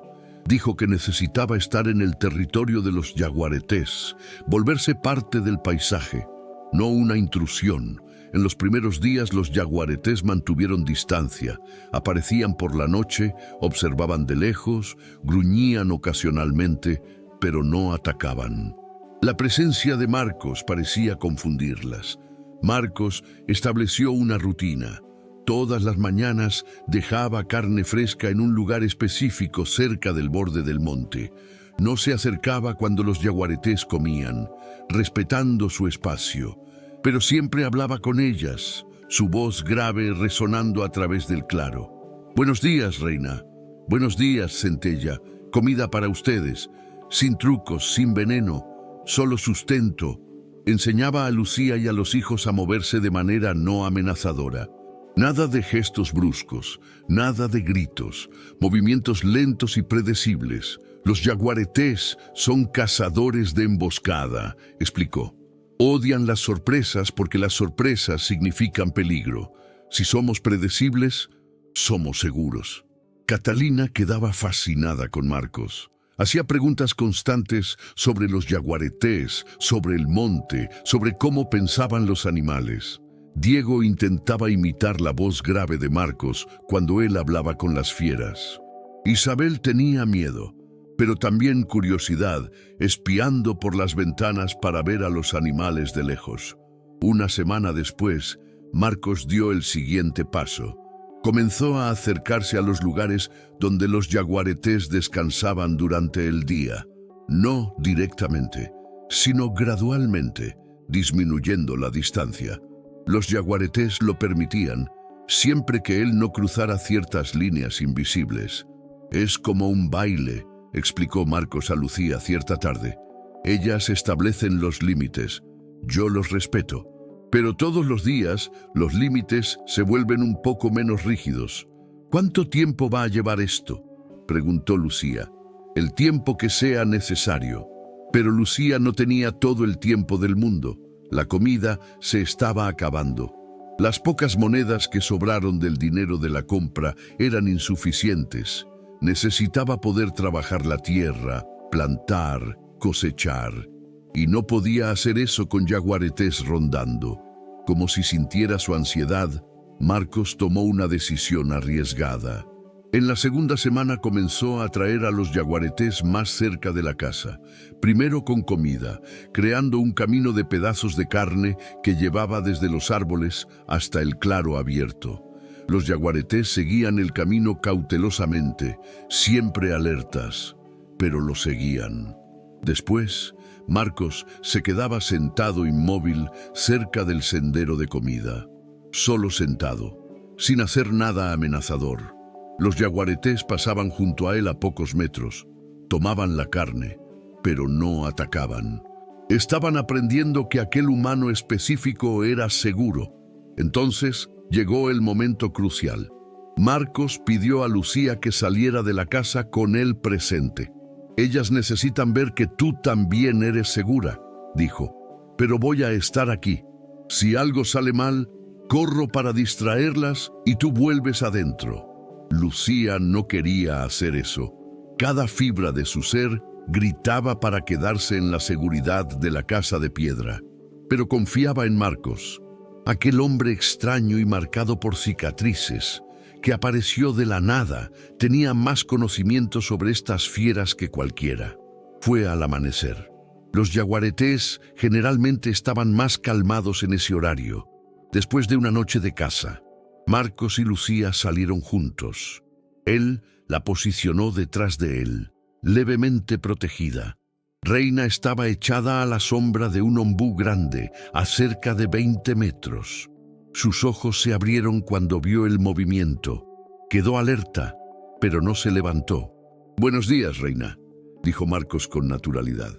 Dijo que necesitaba estar en el territorio de los jaguaretés, volverse parte del paisaje, no una intrusión. En los primeros días los jaguaretés mantuvieron distancia, aparecían por la noche, observaban de lejos, gruñían ocasionalmente, pero no atacaban. La presencia de Marcos parecía confundirlas. Marcos estableció una rutina. Todas las mañanas dejaba carne fresca en un lugar específico cerca del borde del monte. No se acercaba cuando los jaguaretés comían, respetando su espacio, pero siempre hablaba con ellas, su voz grave resonando a través del claro. Buenos días, reina. Buenos días, Centella. Comida para ustedes, sin trucos, sin veneno, solo sustento. Enseñaba a Lucía y a los hijos a moverse de manera no amenazadora. Nada de gestos bruscos, nada de gritos, movimientos lentos y predecibles. Los jaguaretés son cazadores de emboscada, explicó. Odian las sorpresas porque las sorpresas significan peligro. Si somos predecibles, somos seguros. Catalina quedaba fascinada con Marcos. Hacía preguntas constantes sobre los jaguaretés, sobre el monte, sobre cómo pensaban los animales. Diego intentaba imitar la voz grave de Marcos cuando él hablaba con las fieras. Isabel tenía miedo, pero también curiosidad, espiando por las ventanas para ver a los animales de lejos. Una semana después, Marcos dio el siguiente paso. Comenzó a acercarse a los lugares donde los jaguaretés descansaban durante el día. No directamente, sino gradualmente, disminuyendo la distancia. Los jaguaretés lo permitían, siempre que él no cruzara ciertas líneas invisibles. Es como un baile, explicó Marcos a Lucía cierta tarde. Ellas establecen los límites. Yo los respeto, Pero todos los días los límites se vuelven un poco menos rígidos. ¿Cuánto tiempo va a llevar esto?, preguntó Lucía. El tiempo que sea necesario. Pero Lucía no tenía todo el tiempo del mundo. La comida se estaba acabando. Las pocas monedas que sobraron del dinero de la compra eran insuficientes. Necesitaba poder trabajar la tierra, plantar, cosechar. Y no podía hacer eso con yaguaretés rondando. Como si sintiera su ansiedad, Marcos tomó una decisión arriesgada. En la segunda semana comenzó a traer a los yaguaretés más cerca de la casa, primero con comida, creando un camino de pedazos de carne que llevaba desde los árboles hasta el claro abierto. Los yaguaretés seguían el camino cautelosamente, siempre alertas, pero lo seguían. Después, Marcos se quedaba sentado inmóvil cerca del sendero de comida, solo sentado, sin hacer nada amenazador. Los yaguaretés pasaban junto a él a pocos metros, tomaban la carne, pero no atacaban. Estaban aprendiendo que aquel humano específico era seguro. Entonces llegó el momento crucial. Marcos pidió a Lucía que saliera de la casa con él presente. «Ellas necesitan ver que tú también eres segura», dijo, «pero voy a estar aquí. Si algo sale mal, corro para distraerlas y tú vuelves adentro». Lucía no quería hacer eso. Cada fibra de su ser gritaba para quedarse en la seguridad de la casa de piedra. Pero confiaba en Marcos, aquel hombre extraño y marcado por cicatrices, que apareció de la nada. Tenía más conocimiento sobre estas fieras que cualquiera. Fue al amanecer. Los yaguaretés generalmente estaban más calmados en ese horario, después de una noche de caza. Marcos y Lucía salieron juntos. Él la posicionó detrás de él, levemente protegida. Reina estaba echada a la sombra de un ombú grande, a cerca de 20 metros. Sus ojos se abrieron cuando vio el movimiento. Quedó alerta, pero no se levantó. «Buenos días, Reina», dijo Marcos con naturalidad.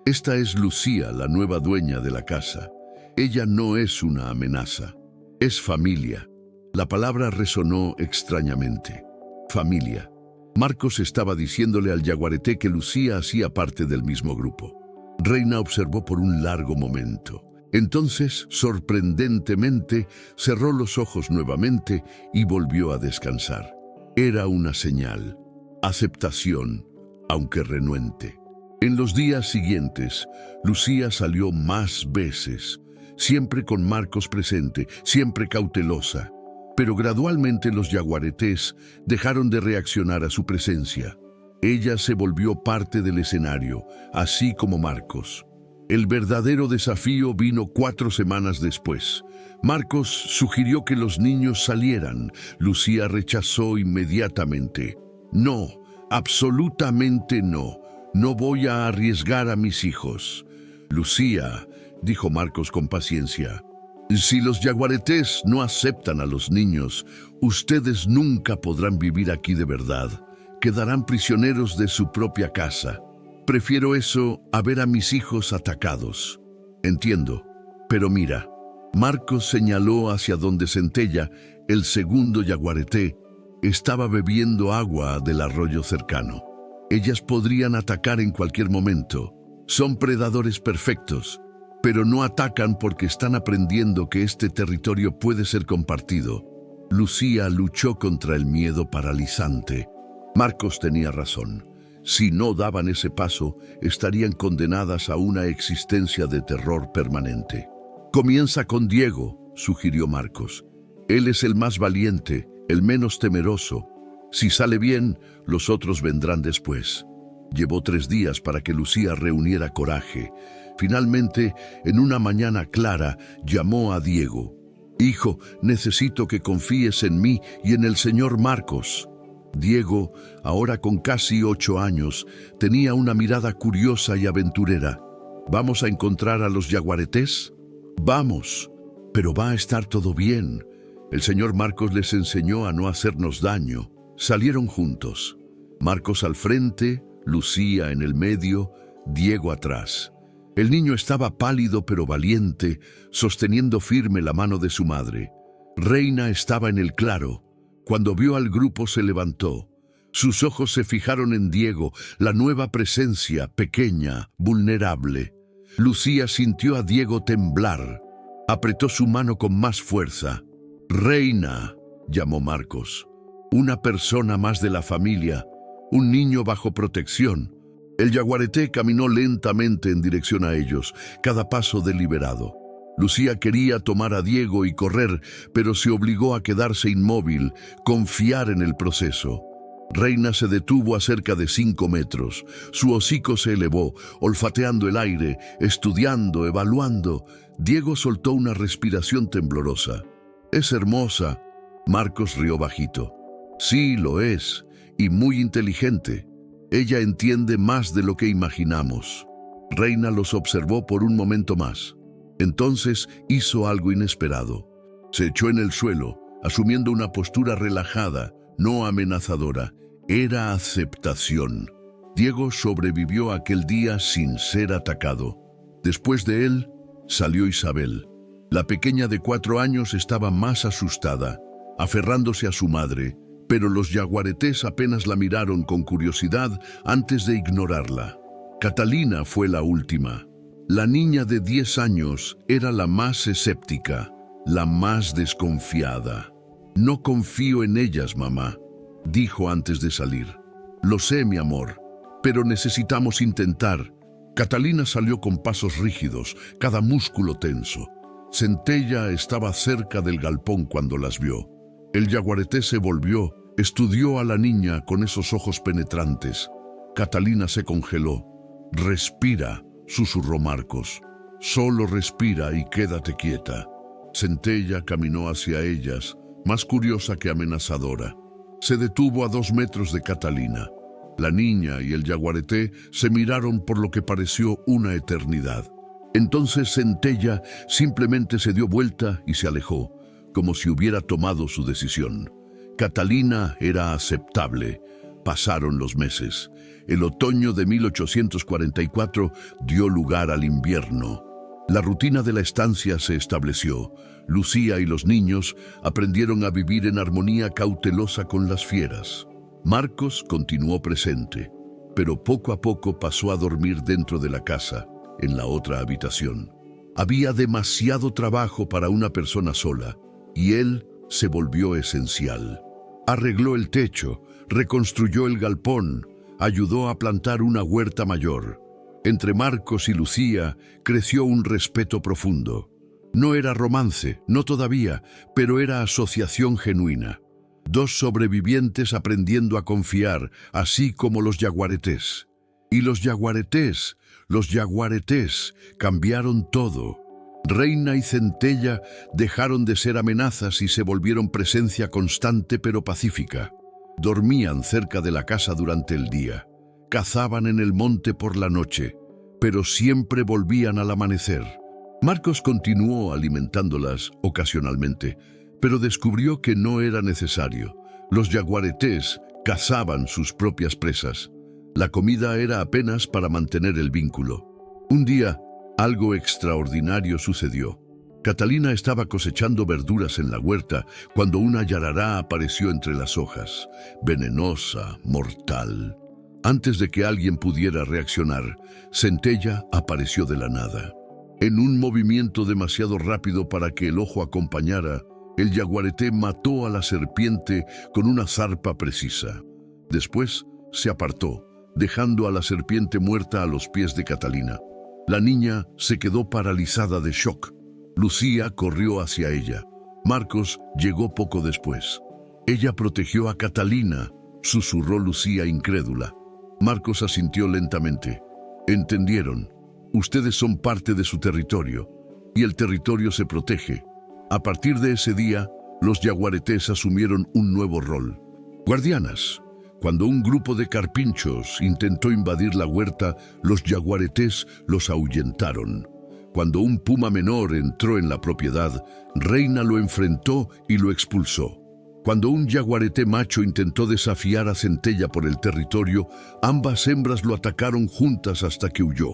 «Esta es Lucía, la nueva dueña de la casa. Ella no es una amenaza, es familia». La palabra resonó extrañamente. Familia. Marcos estaba diciéndole al yaguareté que Lucía hacía parte del mismo grupo. Reina observó por un largo momento. Entonces, sorprendentemente, cerró los ojos nuevamente y volvió a descansar. Era una señal. Aceptación, aunque renuente. En los días siguientes, Lucía salió más veces, siempre con Marcos presente, siempre cautelosa. Pero gradualmente los yaguaretés dejaron de reaccionar a su presencia. Ella se volvió parte del escenario, así como Marcos. El verdadero desafío vino 4 semanas después. Marcos sugirió que los niños salieran. Lucía rechazó inmediatamente. «No, absolutamente no. No voy a arriesgar a mis hijos». «Lucía», dijo Marcos con paciencia, «si los yaguaretés no aceptan a los niños, ustedes nunca podrán vivir aquí de verdad. Quedarán prisioneros de su propia casa. Prefiero eso a ver a mis hijos atacados». «Entiendo, pero mira». Marcos señaló hacia donde Centella, el segundo yaguareté, estaba bebiendo agua del arroyo cercano. «Ellas podrían atacar en cualquier momento. Son predadores perfectos. Pero no atacan porque están aprendiendo que este territorio puede ser compartido». Lucía luchó contra el miedo paralizante. Marcos tenía razón. Si no daban ese paso, estarían condenadas a una existencia de terror permanente. «Comienza con Diego», sugirió Marcos. «Él es el más valiente, el menos temeroso. Si sale bien, los otros vendrán después». Llevó 3 días para que Lucía reuniera coraje. Finalmente, en una mañana clara, llamó a Diego. «Hijo, necesito que confíes en mí y en el señor Marcos». Diego, ahora con casi 8 años, tenía una mirada curiosa y aventurera. «¿Vamos a encontrar a los yaguaretés?» «Vamos, pero va a estar todo bien. El señor Marcos les enseñó a no hacernos daño». Salieron juntos. Marcos al frente, Lucía en el medio, Diego atrás. El niño estaba pálido pero valiente, sosteniendo firme la mano de su madre. Reina estaba en el claro. Cuando vio al grupo se levantó. Sus ojos se fijaron en Diego, la nueva presencia, pequeña, vulnerable. Lucía sintió a Diego temblar. Apretó su mano con más fuerza. «Reina», llamó Marcos. Una persona más de la familia, un niño bajo protección. El yaguareté caminó lentamente en dirección a ellos, cada paso deliberado. Lucía quería tomar a Diego y correr, pero se obligó a quedarse inmóvil, confiar en el proceso. Reina se detuvo a cerca de 5 metros. Su hocico se elevó, olfateando el aire, estudiando, evaluando. Diego soltó una respiración temblorosa. «Es hermosa», Marcos rió bajito. «Sí, lo es, y muy inteligente. Ella entiende más de lo que imaginamos». Reina los observó por un momento más. Entonces hizo algo inesperado. Se echó en el suelo, asumiendo una postura relajada, no amenazadora. Era aceptación. Diego sobrevivió aquel día sin ser atacado. Después de él, salió Isabel. La pequeña de 4 años estaba más asustada, aferrándose a su madre, pero los yaguaretés apenas la miraron con curiosidad antes de ignorarla. Catalina fue la última. La niña de 10 años era la más escéptica, la más desconfiada. «No confío en ellas, mamá», dijo antes de salir. «Lo sé, mi amor, pero necesitamos intentar». Catalina salió con pasos rígidos, cada músculo tenso. Centella estaba cerca del galpón cuando las vio. El yaguareté se volvió, estudió a la niña con esos ojos penetrantes. Catalina se congeló. «Respira», susurró Marcos. «Solo respira y quédate quieta». Centella caminó hacia ellas, más curiosa que amenazadora. Se detuvo a 2 metros de Catalina. La niña y el yaguareté se miraron por lo que pareció una eternidad. Entonces Centella simplemente se dio vuelta y se alejó, como si hubiera tomado su decisión. Catalina era aceptable. Pasaron los meses. El otoño de 1844 dio lugar al invierno. La rutina de la estancia se estableció. Lucía y los niños aprendieron a vivir en armonía cautelosa con las fieras. Marcos continuó presente, pero poco a poco pasó a dormir dentro de la casa, en la otra habitación. Había demasiado trabajo para una persona sola, y él se volvió esencial. Arregló el techo, reconstruyó el galpón, ayudó a plantar una huerta mayor. Entre Marcos y Lucía creció un respeto profundo. No era romance, no todavía, pero era asociación genuina. 2 sobrevivientes aprendiendo a confiar, así como los yaguaretés. Y los yaguaretés cambiaron todo. Reina y Centella dejaron de ser amenazas y se volvieron presencia constante pero pacífica. Dormían cerca de la casa durante el día, cazaban en el monte por la noche, pero siempre volvían al amanecer. Marcos continuó alimentándolas ocasionalmente, pero descubrió que no era necesario. Los yaguaretés cazaban sus propias presas. La comida era apenas para mantener el vínculo. Un día, algo extraordinario sucedió. Catalina estaba cosechando verduras en la huerta cuando una yarará apareció entre las hojas, venenosa, mortal. Antes de que alguien pudiera reaccionar, Centella apareció de la nada. En un movimiento demasiado rápido para que el ojo acompañara, el yaguareté mató a la serpiente con una zarpa precisa. Después se apartó, dejando a la serpiente muerta a los pies de Catalina. La niña se quedó paralizada de shock. Lucía corrió hacia ella. Marcos llegó poco después. «Ella protegió a Catalina», susurró Lucía incrédula. Marcos asintió lentamente. «Entendieron. Ustedes son parte de su territorio, y el territorio se protege». A partir de ese día, los yaguaretés asumieron un nuevo rol. Guardianas. Cuando un grupo de carpinchos intentó invadir la huerta, los yaguaretés los ahuyentaron. Cuando un puma menor entró en la propiedad, Reina lo enfrentó y lo expulsó. Cuando un yaguareté macho intentó desafiar a Centella por el territorio, ambas hembras lo atacaron juntas hasta que huyó.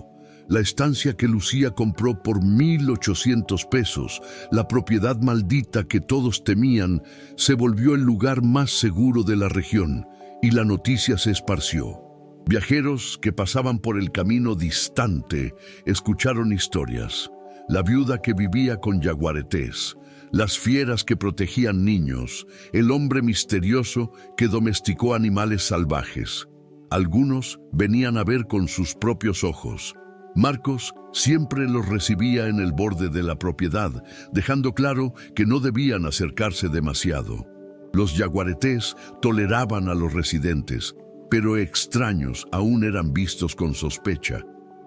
La estancia que Lucía compró por 1.800 pesos, la propiedad maldita que todos temían, se volvió el lugar más seguro de la región y la noticia se esparció. Viajeros que pasaban por el camino distante escucharon historias. La viuda que vivía con yaguaretés, las fieras que protegían niños, el hombre misterioso que domesticó animales salvajes. Algunos venían a ver con sus propios ojos. Marcos siempre los recibía en el borde de la propiedad, dejando claro que no debían acercarse demasiado. Los yaguaretés toleraban a los residentes, pero extraños aún eran vistos con sospecha.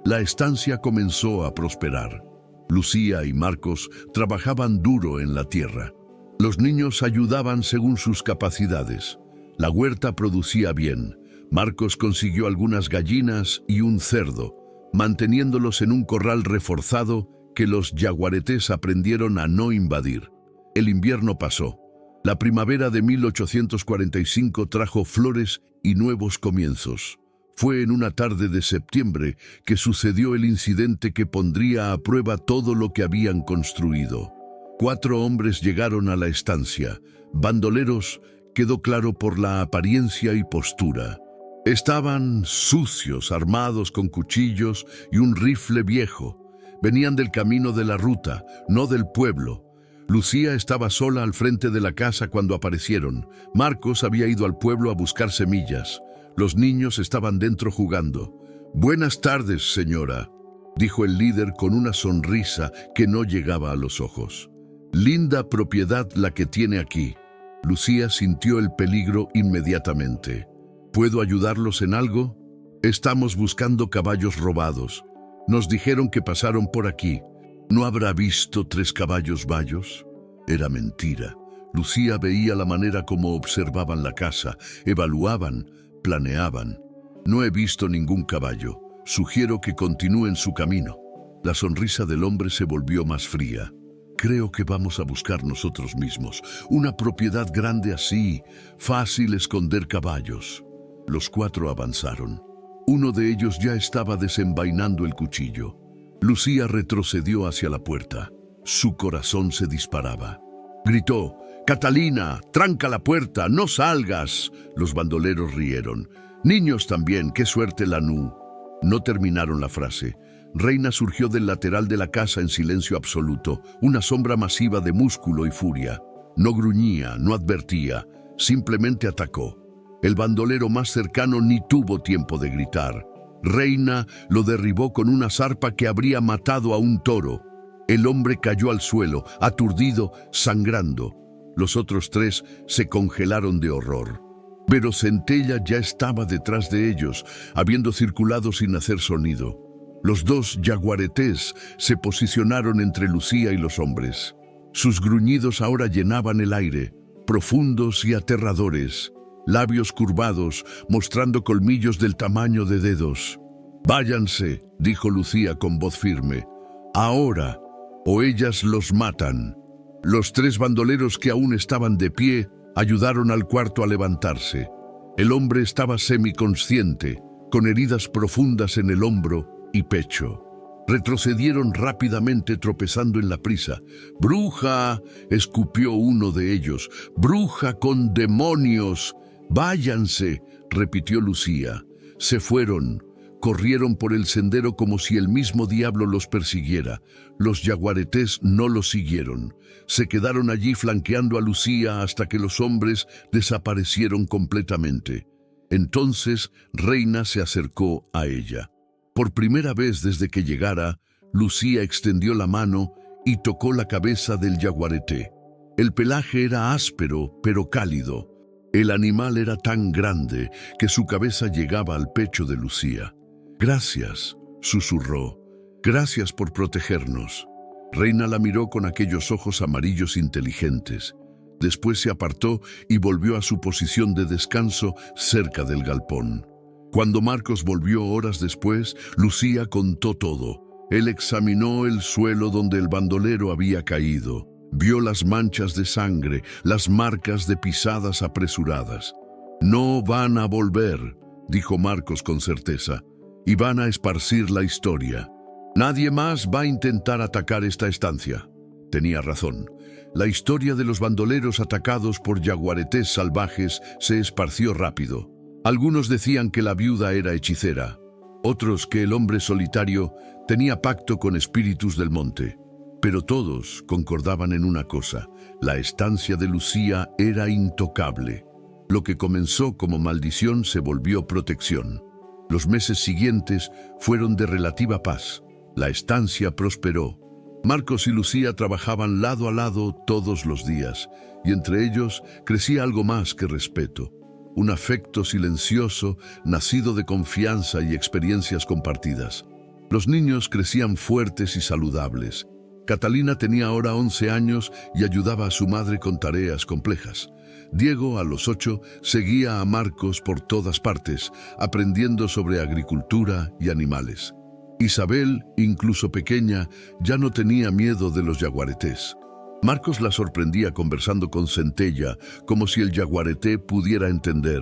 La estancia comenzó a prosperar. Lucía y Marcos trabajaban duro en la tierra. Los niños ayudaban según sus capacidades. La huerta producía bien. Marcos consiguió algunas gallinas y un cerdo, manteniéndolos en un corral reforzado que los yaguaretés aprendieron a no invadir. El invierno pasó. La primavera de 1845 trajo flores y nuevos comienzos. Fue en una tarde de septiembre que sucedió el incidente que pondría a prueba todo lo que habían construido. 4 hombres llegaron a la estancia. Bandoleros, quedó claro por la apariencia y postura. Estaban sucios, armados con cuchillos y un rifle viejo. Venían del camino de la ruta, no del pueblo. Lucía estaba sola al frente de la casa cuando aparecieron. Marcos había ido al pueblo a buscar semillas. Los niños estaban dentro jugando. «Buenas tardes, señora», dijo el líder con una sonrisa que no llegaba a los ojos. «Linda propiedad la que tiene aquí». Lucía sintió el peligro inmediatamente. «¿Puedo ayudarlos en algo?» «Estamos buscando caballos robados. Nos dijeron que pasaron por aquí. ¿No habrá visto 3 caballos bayos?» Era mentira. Lucía veía la manera como observaban la casa, evaluaban, planeaban. «No he visto ningún caballo. Sugiero que continúen su camino». La sonrisa del hombre se volvió más fría. «Creo que vamos a buscar nosotros mismos. Una propiedad grande así, fácil esconder caballos». Los 4 avanzaron. Uno de ellos ya estaba desenvainando el cuchillo. Lucía retrocedió hacia la puerta. Su corazón se disparaba. Gritó: «Catalina, tranca la puerta, no salgas». Los bandoleros rieron. «Niños también, qué suerte la nu». No terminaron la frase. Reina surgió del lateral de la casa en silencio absoluto, una sombra masiva de músculo y furia. No gruñía, no advertía, simplemente atacó. El bandolero más cercano ni tuvo tiempo de gritar. Reina lo derribó con una zarpa que habría matado a un toro. El hombre cayó al suelo, aturdido, sangrando. Los otros 3 se congelaron de horror. Pero Centella ya estaba detrás de ellos, habiendo circulado sin hacer sonido. Los 2 yaguaretés se posicionaron entre Lucía y los hombres. Sus gruñidos ahora llenaban el aire, profundos y aterradores. Labios curvados, mostrando colmillos del tamaño de dedos. «Váyanse», dijo Lucía con voz firme. «Ahora, o ellas los matan». Los 3 bandoleros que aún estaban de pie ayudaron al cuarto a levantarse. El hombre estaba semiconsciente, con heridas profundas en el hombro y pecho. Retrocedieron rápidamente tropezando en la prisa. «¡Bruja!», escupió uno de ellos. «¡Bruja con demonios!». «Váyanse», repitió Lucía. Se fueron. Corrieron por el sendero como si el mismo diablo los persiguiera. Los yaguaretés no los siguieron. Se quedaron allí flanqueando a Lucía hasta que los hombres desaparecieron completamente. Entonces Reina se acercó a ella. Por primera vez desde que llegara, Lucía extendió la mano y tocó la cabeza del yaguareté. El pelaje era áspero, pero cálido. El animal era tan grande que su cabeza llegaba al pecho de Lucía. «Gracias», susurró. «Gracias por protegernos». Reina la miró con aquellos ojos amarillos inteligentes. Después se apartó y volvió a su posición de descanso cerca del galpón. Cuando Marcos volvió horas después, Lucía contó todo. Él examinó el suelo donde el bandolero había caído. Vio las manchas de sangre, las marcas de pisadas apresuradas. «No van a volver», dijo Marcos con certeza, «y van a esparcir la historia». Nadie más va a intentar atacar esta estancia. Tenía razón. La historia de los bandoleros atacados por yaguaretés salvajes se esparció rápido. Algunos decían que la viuda era hechicera, otros que el hombre solitario tenía pacto con espíritus del monte. Pero todos concordaban en una cosa: la estancia de Lucía era intocable. Lo que comenzó como maldición se volvió protección. Los meses siguientes fueron de relativa paz. La estancia prosperó. Marcos y Lucía trabajaban lado a lado todos los días, y entre ellos crecía algo más que respeto. Un afecto silencioso, nacido de confianza y experiencias compartidas. Los niños crecían fuertes y saludables. Catalina tenía ahora 11 años y ayudaba a su madre con tareas complejas. Diego, a los 8, seguía a Marcos por todas partes, aprendiendo sobre agricultura y animales. Isabel, incluso pequeña, ya no tenía miedo de los yaguaretés. Marcos la sorprendía conversando con Centella, como si el yaguareté pudiera entender.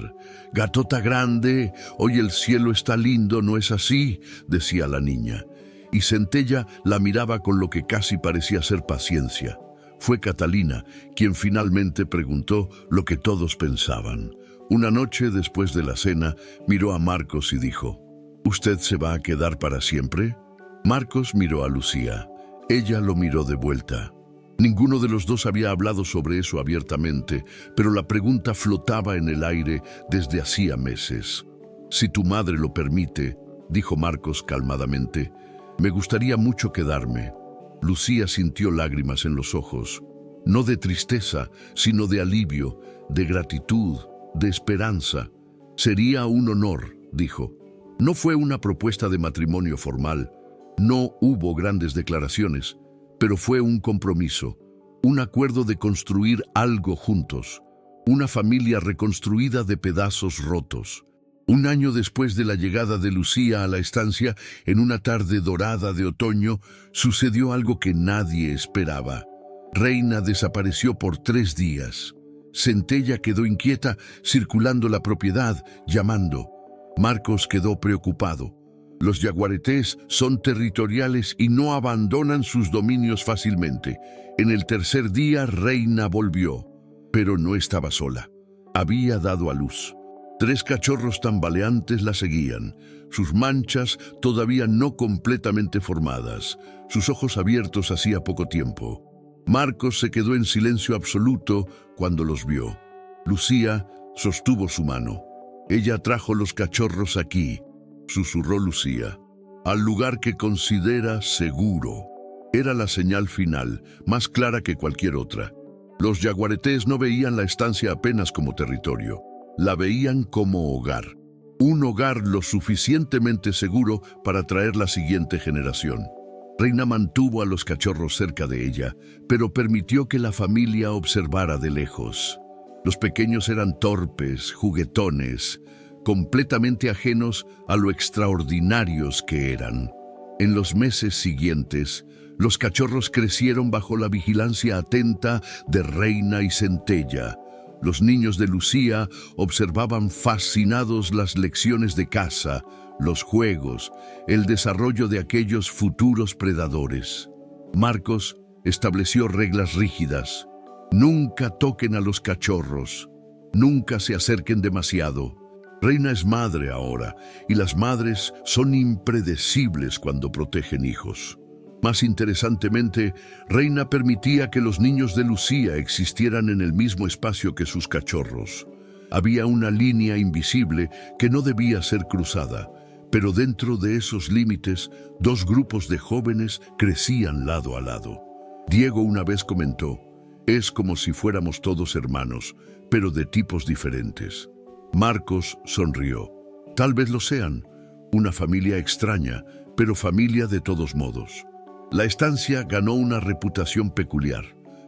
«Gatota grande, hoy el cielo está lindo, ¿no es así?», decía la niña. Y Centella la miraba con lo que casi parecía ser paciencia. Fue Catalina quien finalmente preguntó lo que todos pensaban. Una noche, después de la cena, miró a Marcos y dijo: «¿Usted se va a quedar para siempre?». Marcos miró a Lucía. Ella lo miró de vuelta. Ninguno de los dos había hablado sobre eso abiertamente, pero la pregunta flotaba en el aire desde hacía meses. «Si tu madre lo permite», dijo Marcos calmadamente, «me gustaría mucho quedarme». Lucía sintió lágrimas en los ojos, no de tristeza, sino de alivio, de gratitud, de esperanza. «Sería un honor», dijo. No fue una propuesta de matrimonio formal, no hubo grandes declaraciones, pero fue un compromiso, un acuerdo de construir algo juntos, una familia reconstruida de pedazos rotos. Un año después de la llegada de Lucía a la estancia, en una tarde dorada de otoño, sucedió algo que nadie esperaba. Reina desapareció por 3 días. Centella quedó inquieta, circulando la propiedad, llamando. Marcos quedó preocupado. Los yaguaretés son territoriales y no abandonan sus dominios fácilmente. En el 3er día, Reina volvió, pero no estaba sola. Había dado a luz. 3 cachorros tambaleantes la seguían, sus manchas todavía no completamente formadas, sus ojos abiertos hacía poco tiempo. Marcos se quedó en silencio absoluto cuando los vio. Lucía sostuvo su mano. «Ella trajo los cachorros aquí», susurró Lucía, «al lugar que considera seguro». Era la señal final, más clara que cualquier otra. Los yaguaretés no veían la estancia apenas como territorio, la veían como hogar. Un hogar lo suficientemente seguro para traer la siguiente generación. Reina mantuvo a los cachorros cerca de ella, pero permitió que la familia observara de lejos. Los pequeños eran torpes, juguetones, completamente ajenos a lo extraordinarios que eran. En los meses siguientes, los cachorros crecieron bajo la vigilancia atenta de Reina y Centella. Los niños de Lucía observaban fascinados las lecciones de caza, los juegos, el desarrollo de aquellos futuros predadores. Marcos estableció reglas rígidas. Nunca toquen a los cachorros, nunca se acerquen demasiado. Reina es madre ahora, y las madres son impredecibles cuando protegen hijos. Más interesantemente, Reina permitía que los niños de Lucía existieran en el mismo espacio que sus cachorros. Había una línea invisible que no debía ser cruzada, pero dentro de esos límites, 2 grupos de jóvenes crecían lado a lado. Diego una vez comentó: «Es como si fuéramos todos hermanos, pero de tipos diferentes». Marcos sonrió. «Tal vez lo sean, una familia extraña, pero familia de todos modos». La estancia ganó una reputación peculiar.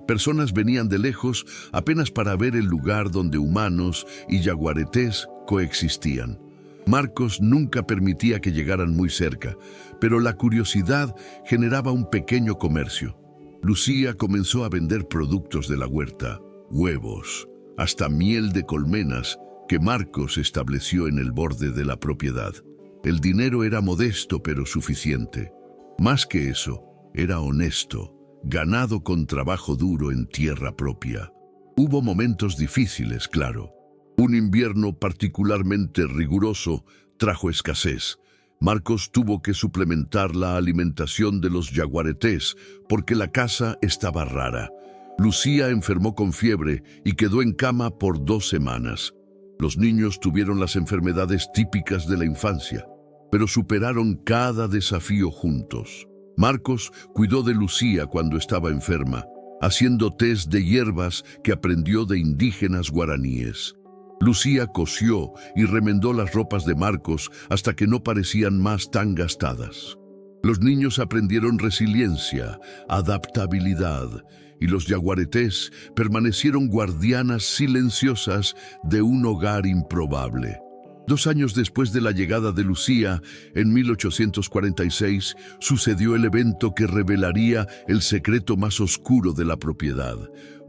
Personas venían de lejos apenas para ver el lugar donde humanos y yaguaretés coexistían. Marcos nunca permitía que llegaran muy cerca, pero la curiosidad generaba un pequeño comercio. Lucía comenzó a vender productos de la huerta, huevos, hasta miel de colmenas que Marcos estableció en el borde de la propiedad. El dinero era modesto pero suficiente. Más que eso, era honesto, ganado con trabajo duro en tierra propia. Hubo momentos difíciles, claro. Un invierno particularmente riguroso trajo escasez. Marcos tuvo que suplementar la alimentación de los yaguaretés porque la casa estaba rara. Lucía enfermó con fiebre y quedó en cama por 2 semanas. Los niños tuvieron las enfermedades típicas de la infancia, pero superaron cada desafío juntos. Marcos cuidó de Lucía cuando estaba enferma, haciendo tés de hierbas que aprendió de indígenas guaraníes. Lucía cosió y remendó las ropas de Marcos hasta que no parecían más tan gastadas. Los niños aprendieron resiliencia, adaptabilidad, y los yaguaretés permanecieron guardianas silenciosas de un hogar improbable. 2 años después de la llegada de Lucía, en 1846, sucedió el evento que revelaría el secreto más oscuro de la propiedad.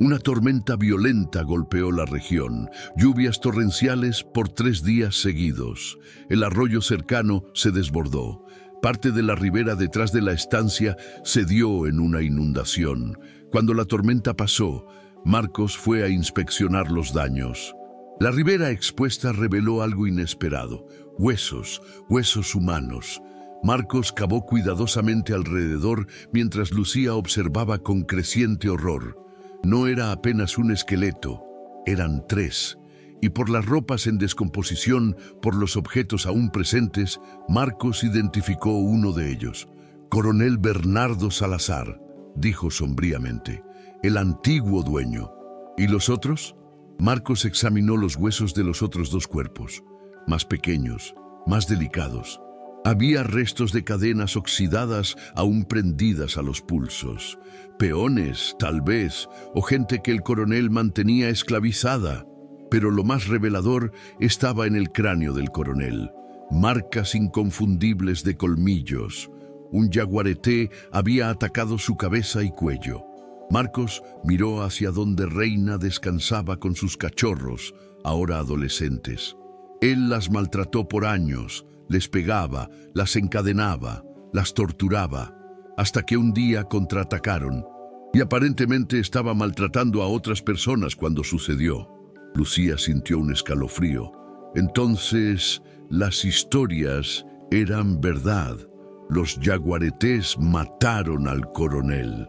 Una tormenta violenta golpeó la región, lluvias torrenciales por 3 días seguidos. El arroyo cercano se desbordó. Parte de la ribera detrás de la estancia cedió en una inundación. Cuando la tormenta pasó, Marcos fue a inspeccionar los daños. La ribera expuesta reveló algo inesperado: huesos humanos. Marcos cavó cuidadosamente alrededor mientras Lucía observaba con creciente horror. No era apenas un esqueleto, eran 3. Y por las ropas en descomposición, por los objetos aún presentes, Marcos identificó uno de ellos. Coronel Bernardo Salazar, dijo sombríamente, el antiguo dueño. ¿Y los otros? Marcos examinó los huesos de los otros 2 cuerpos, más pequeños, más delicados. Había restos de cadenas oxidadas aún prendidas a los pulsos. Peones, tal vez, o gente que el coronel mantenía esclavizada. Pero lo más revelador estaba en el cráneo del coronel. Marcas inconfundibles de colmillos. Un yaguareté había atacado su cabeza y cuello. Marcos miró hacia donde Reina descansaba con sus cachorros, ahora adolescentes. Él las maltrató por años, les pegaba, las encadenaba, las torturaba, hasta que un día contraatacaron, y aparentemente estaba maltratando a otras personas cuando sucedió. Lucía sintió un escalofrío. Entonces, las historias eran verdad. Los yaguaretés mataron al coronel.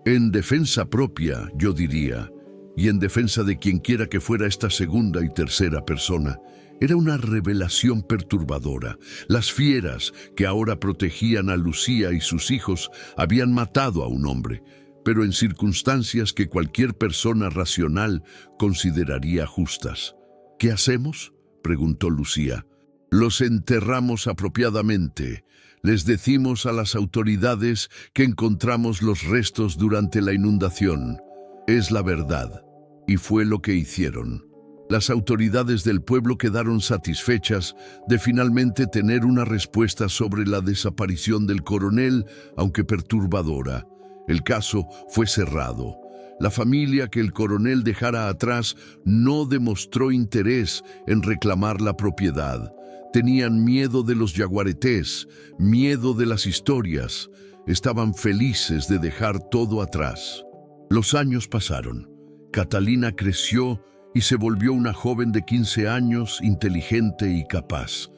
En defensa propia, yo diría, y en defensa de quien quiera que fuera esta segunda y tercera persona, era una revelación perturbadora. Las fieras que ahora protegían a Lucía y sus hijos habían matado a un hombre, pero en circunstancias que cualquier persona racional consideraría justas. ¿Qué hacemos?, preguntó Lucía. Los enterramos apropiadamente. Les decimos a las autoridades que encontramos los restos durante la inundación. Es la verdad. Y fue lo que hicieron. Las autoridades del pueblo quedaron satisfechas de finalmente tener una respuesta sobre la desaparición del coronel, aunque perturbadora. El caso fue cerrado. La familia que el coronel dejara atrás no demostró interés en reclamar la propiedad. Tenían miedo de los yaguaretés, miedo de las historias. Estaban felices de dejar todo atrás. Los años pasaron. Catalina creció y se volvió una joven de 15 años, inteligente y capaz.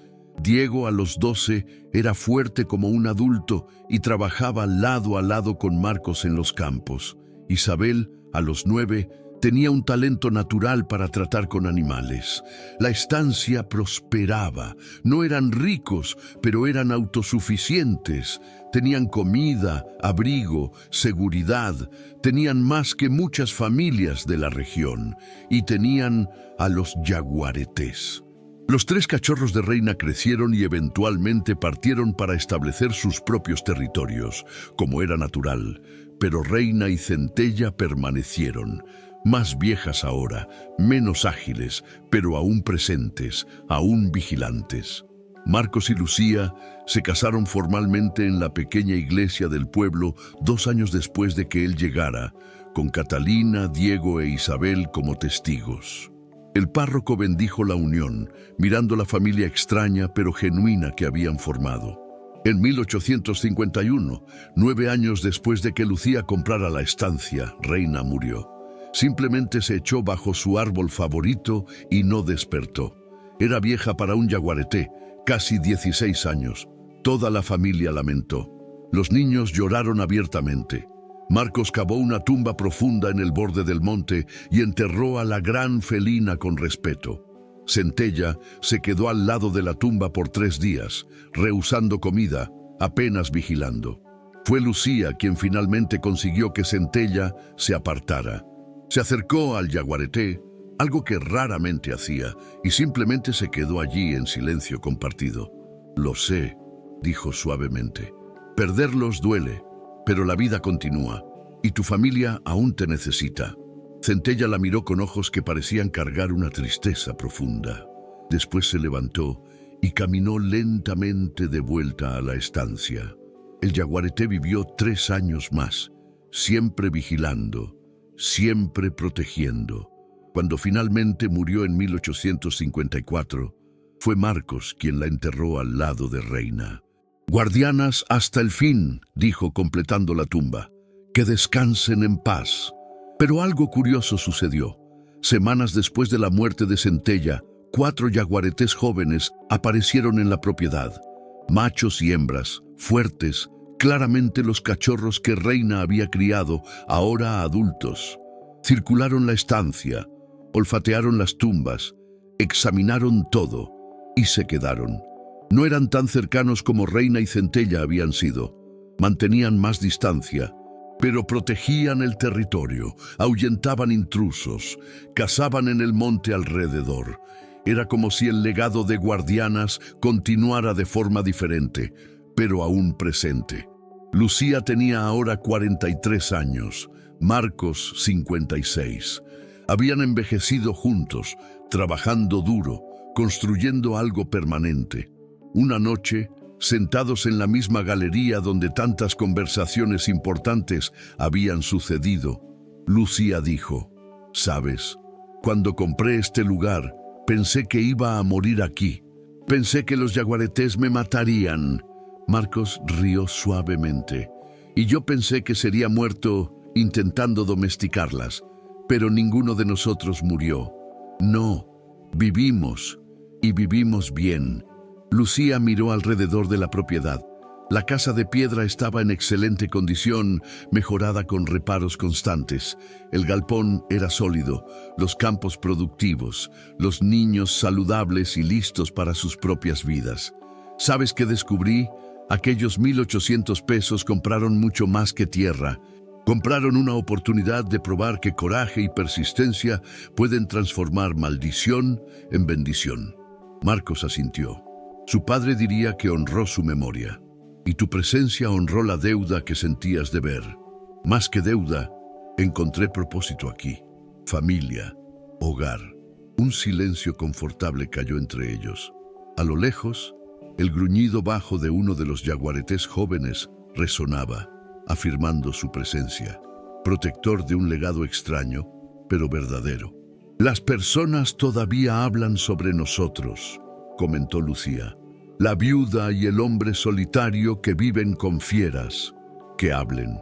Diego, a los 12, era fuerte como un adulto y trabajaba lado a lado con Marcos en los campos. Isabel, a los 9, tenía un talento natural para tratar con animales. La estancia prosperaba. No eran ricos, pero eran autosuficientes. Tenían comida, abrigo, seguridad. Tenían más que muchas familias de la región. Y tenían a los yaguaretés. Los 3 cachorros de Reina crecieron y eventualmente partieron para establecer sus propios territorios, como era natural. Pero Reina y Centella permanecieron. Más viejas ahora, menos ágiles, pero aún presentes, aún vigilantes. Marcos y Lucía se casaron formalmente en la pequeña iglesia del pueblo 2 años después de que él llegara, con Catalina, Diego e Isabel como testigos. El párroco bendijo la unión, mirando la familia extraña pero genuina que habían formado. En 1851, 9 años después de que Lucía comprara la estancia, Reina murió. Simplemente se echó bajo su árbol favorito y no despertó. Era vieja para un yaguareté, casi 16 años. Toda la familia lamentó. Los niños lloraron abiertamente. Marcos cavó una tumba profunda en el borde del monte y enterró a la gran felina con respeto. Centella se quedó al lado de la tumba por 3 días, rehusando comida, apenas vigilando. Fue Lucía quien finalmente consiguió que Centella se apartara. Se acercó al yaguareté, algo que raramente hacía, y simplemente se quedó allí en silencio compartido. «Lo sé», dijo suavemente. «Perderlos duele, pero la vida continúa, y tu familia aún te necesita». Centella la miró con ojos que parecían cargar una tristeza profunda. Después se levantó y caminó lentamente de vuelta a la estancia. El yaguareté vivió 3 años más, siempre vigilando, siempre protegiendo. Cuando finalmente murió en 1854, fue Marcos quien la enterró al lado de Reina. «Guardianas hasta el fin», dijo completando la tumba. «Que descansen en paz». Pero algo curioso sucedió. Semanas después de la muerte de Centella, 4 yaguaretés jóvenes aparecieron en la propiedad. Machos y hembras, fuertes, claramente los cachorros que Reina había criado, ahora adultos. Circularon la estancia, olfatearon las tumbas, examinaron todo y se quedaron. No eran tan cercanos como Reina y Centella habían sido. Mantenían más distancia, pero protegían el territorio, ahuyentaban intrusos, cazaban en el monte alrededor. Era como si el legado de guardianas continuara de forma diferente, pero aún presente. Lucía tenía ahora 43 años, Marcos 56. Habían envejecido juntos, trabajando duro, construyendo algo permanente. Una noche, sentados en la misma galería donde tantas conversaciones importantes habían sucedido, Lucía dijo: «¿Sabes? Cuando compré este lugar, pensé que iba a morir aquí. Pensé que los yaguaretés me matarían». Marcos rió suavemente. «Y yo pensé que sería muerto intentando domesticarlas, pero ninguno de nosotros murió. No, vivimos, y vivimos bien». Lucía miró alrededor de la propiedad. La casa de piedra estaba en excelente condición, mejorada con reparos constantes. El galpón era sólido, los campos productivos, los niños saludables y listos para sus propias vidas. ¿Sabes qué descubrí? Aquellos 1,800 pesos compraron mucho más que tierra. Compraron una oportunidad de probar que coraje y persistencia pueden transformar maldición en bendición. Marcos asintió. Su padre diría que honró su memoria, y tu presencia honró la deuda que sentías deber. Más que deuda, encontré propósito aquí, familia, hogar. Un silencio confortable cayó entre ellos. A lo lejos, el gruñido bajo de uno de los yaguaretés jóvenes resonaba, afirmando su presencia, protector de un legado extraño, pero verdadero. «Las personas todavía hablan sobre nosotros», comentó Lucía. «La viuda y el hombre solitario que viven con fieras. Que hablen.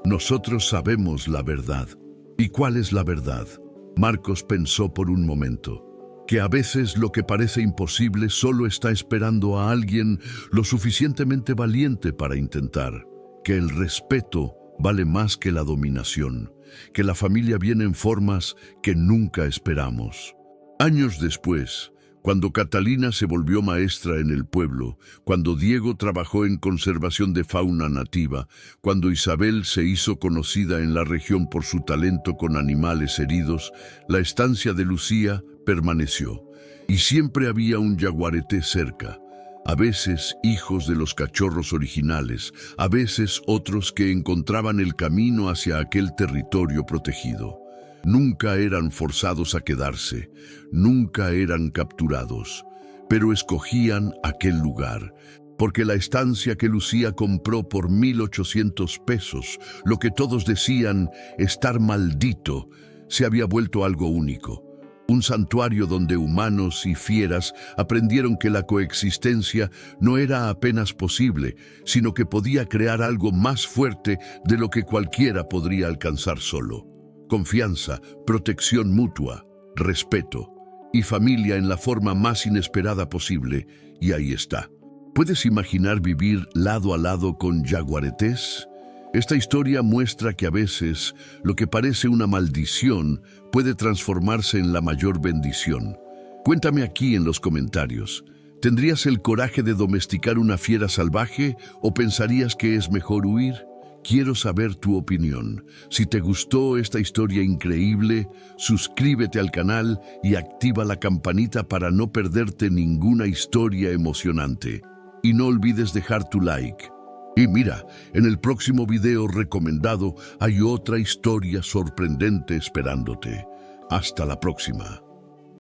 Nosotros sabemos la verdad». ¿Y cuál es la verdad? Marcos pensó por un momento. Que a veces lo que parece imposible solo está esperando a alguien lo suficientemente valiente para intentar. Que el respeto vale más que la dominación. Que la familia viene en formas que nunca esperamos. Años después, cuando Catalina se volvió maestra en el pueblo, cuando Diego trabajó en conservación de fauna nativa, cuando Isabel se hizo conocida en la región por su talento con animales heridos, la estancia de Lucía permaneció. Y siempre había un yaguareté cerca, a veces hijos de los cachorros originales, a veces otros que encontraban el camino hacia aquel territorio protegido. Nunca eran forzados a quedarse, nunca eran capturados, pero escogían aquel lugar, porque la estancia que Lucía compró por 1,800 pesos, lo que todos decían estar maldito, se había vuelto algo único. un santuario donde humanos y fieras aprendieron que la coexistencia no era apenas posible, sino que podía crear algo más fuerte de lo que cualquiera podría alcanzar solo. Confianza, protección mutua, respeto y familia en la forma más inesperada posible, y ahí está. ¿Puedes imaginar vivir lado a lado con jaguaretes? Esta historia muestra que a veces lo que parece una maldición puede transformarse en la mayor bendición. Cuéntame aquí en los comentarios. ¿Tendrías el coraje de domesticar una fiera salvaje o pensarías que es mejor huir? Quiero saber tu opinión. Si te gustó esta historia increíble, suscríbete al canal y activa la campanita para no perderte ninguna historia emocionante. Y no olvides dejar tu like. Y mira, en el próximo video recomendado hay otra historia sorprendente esperándote. Hasta la próxima.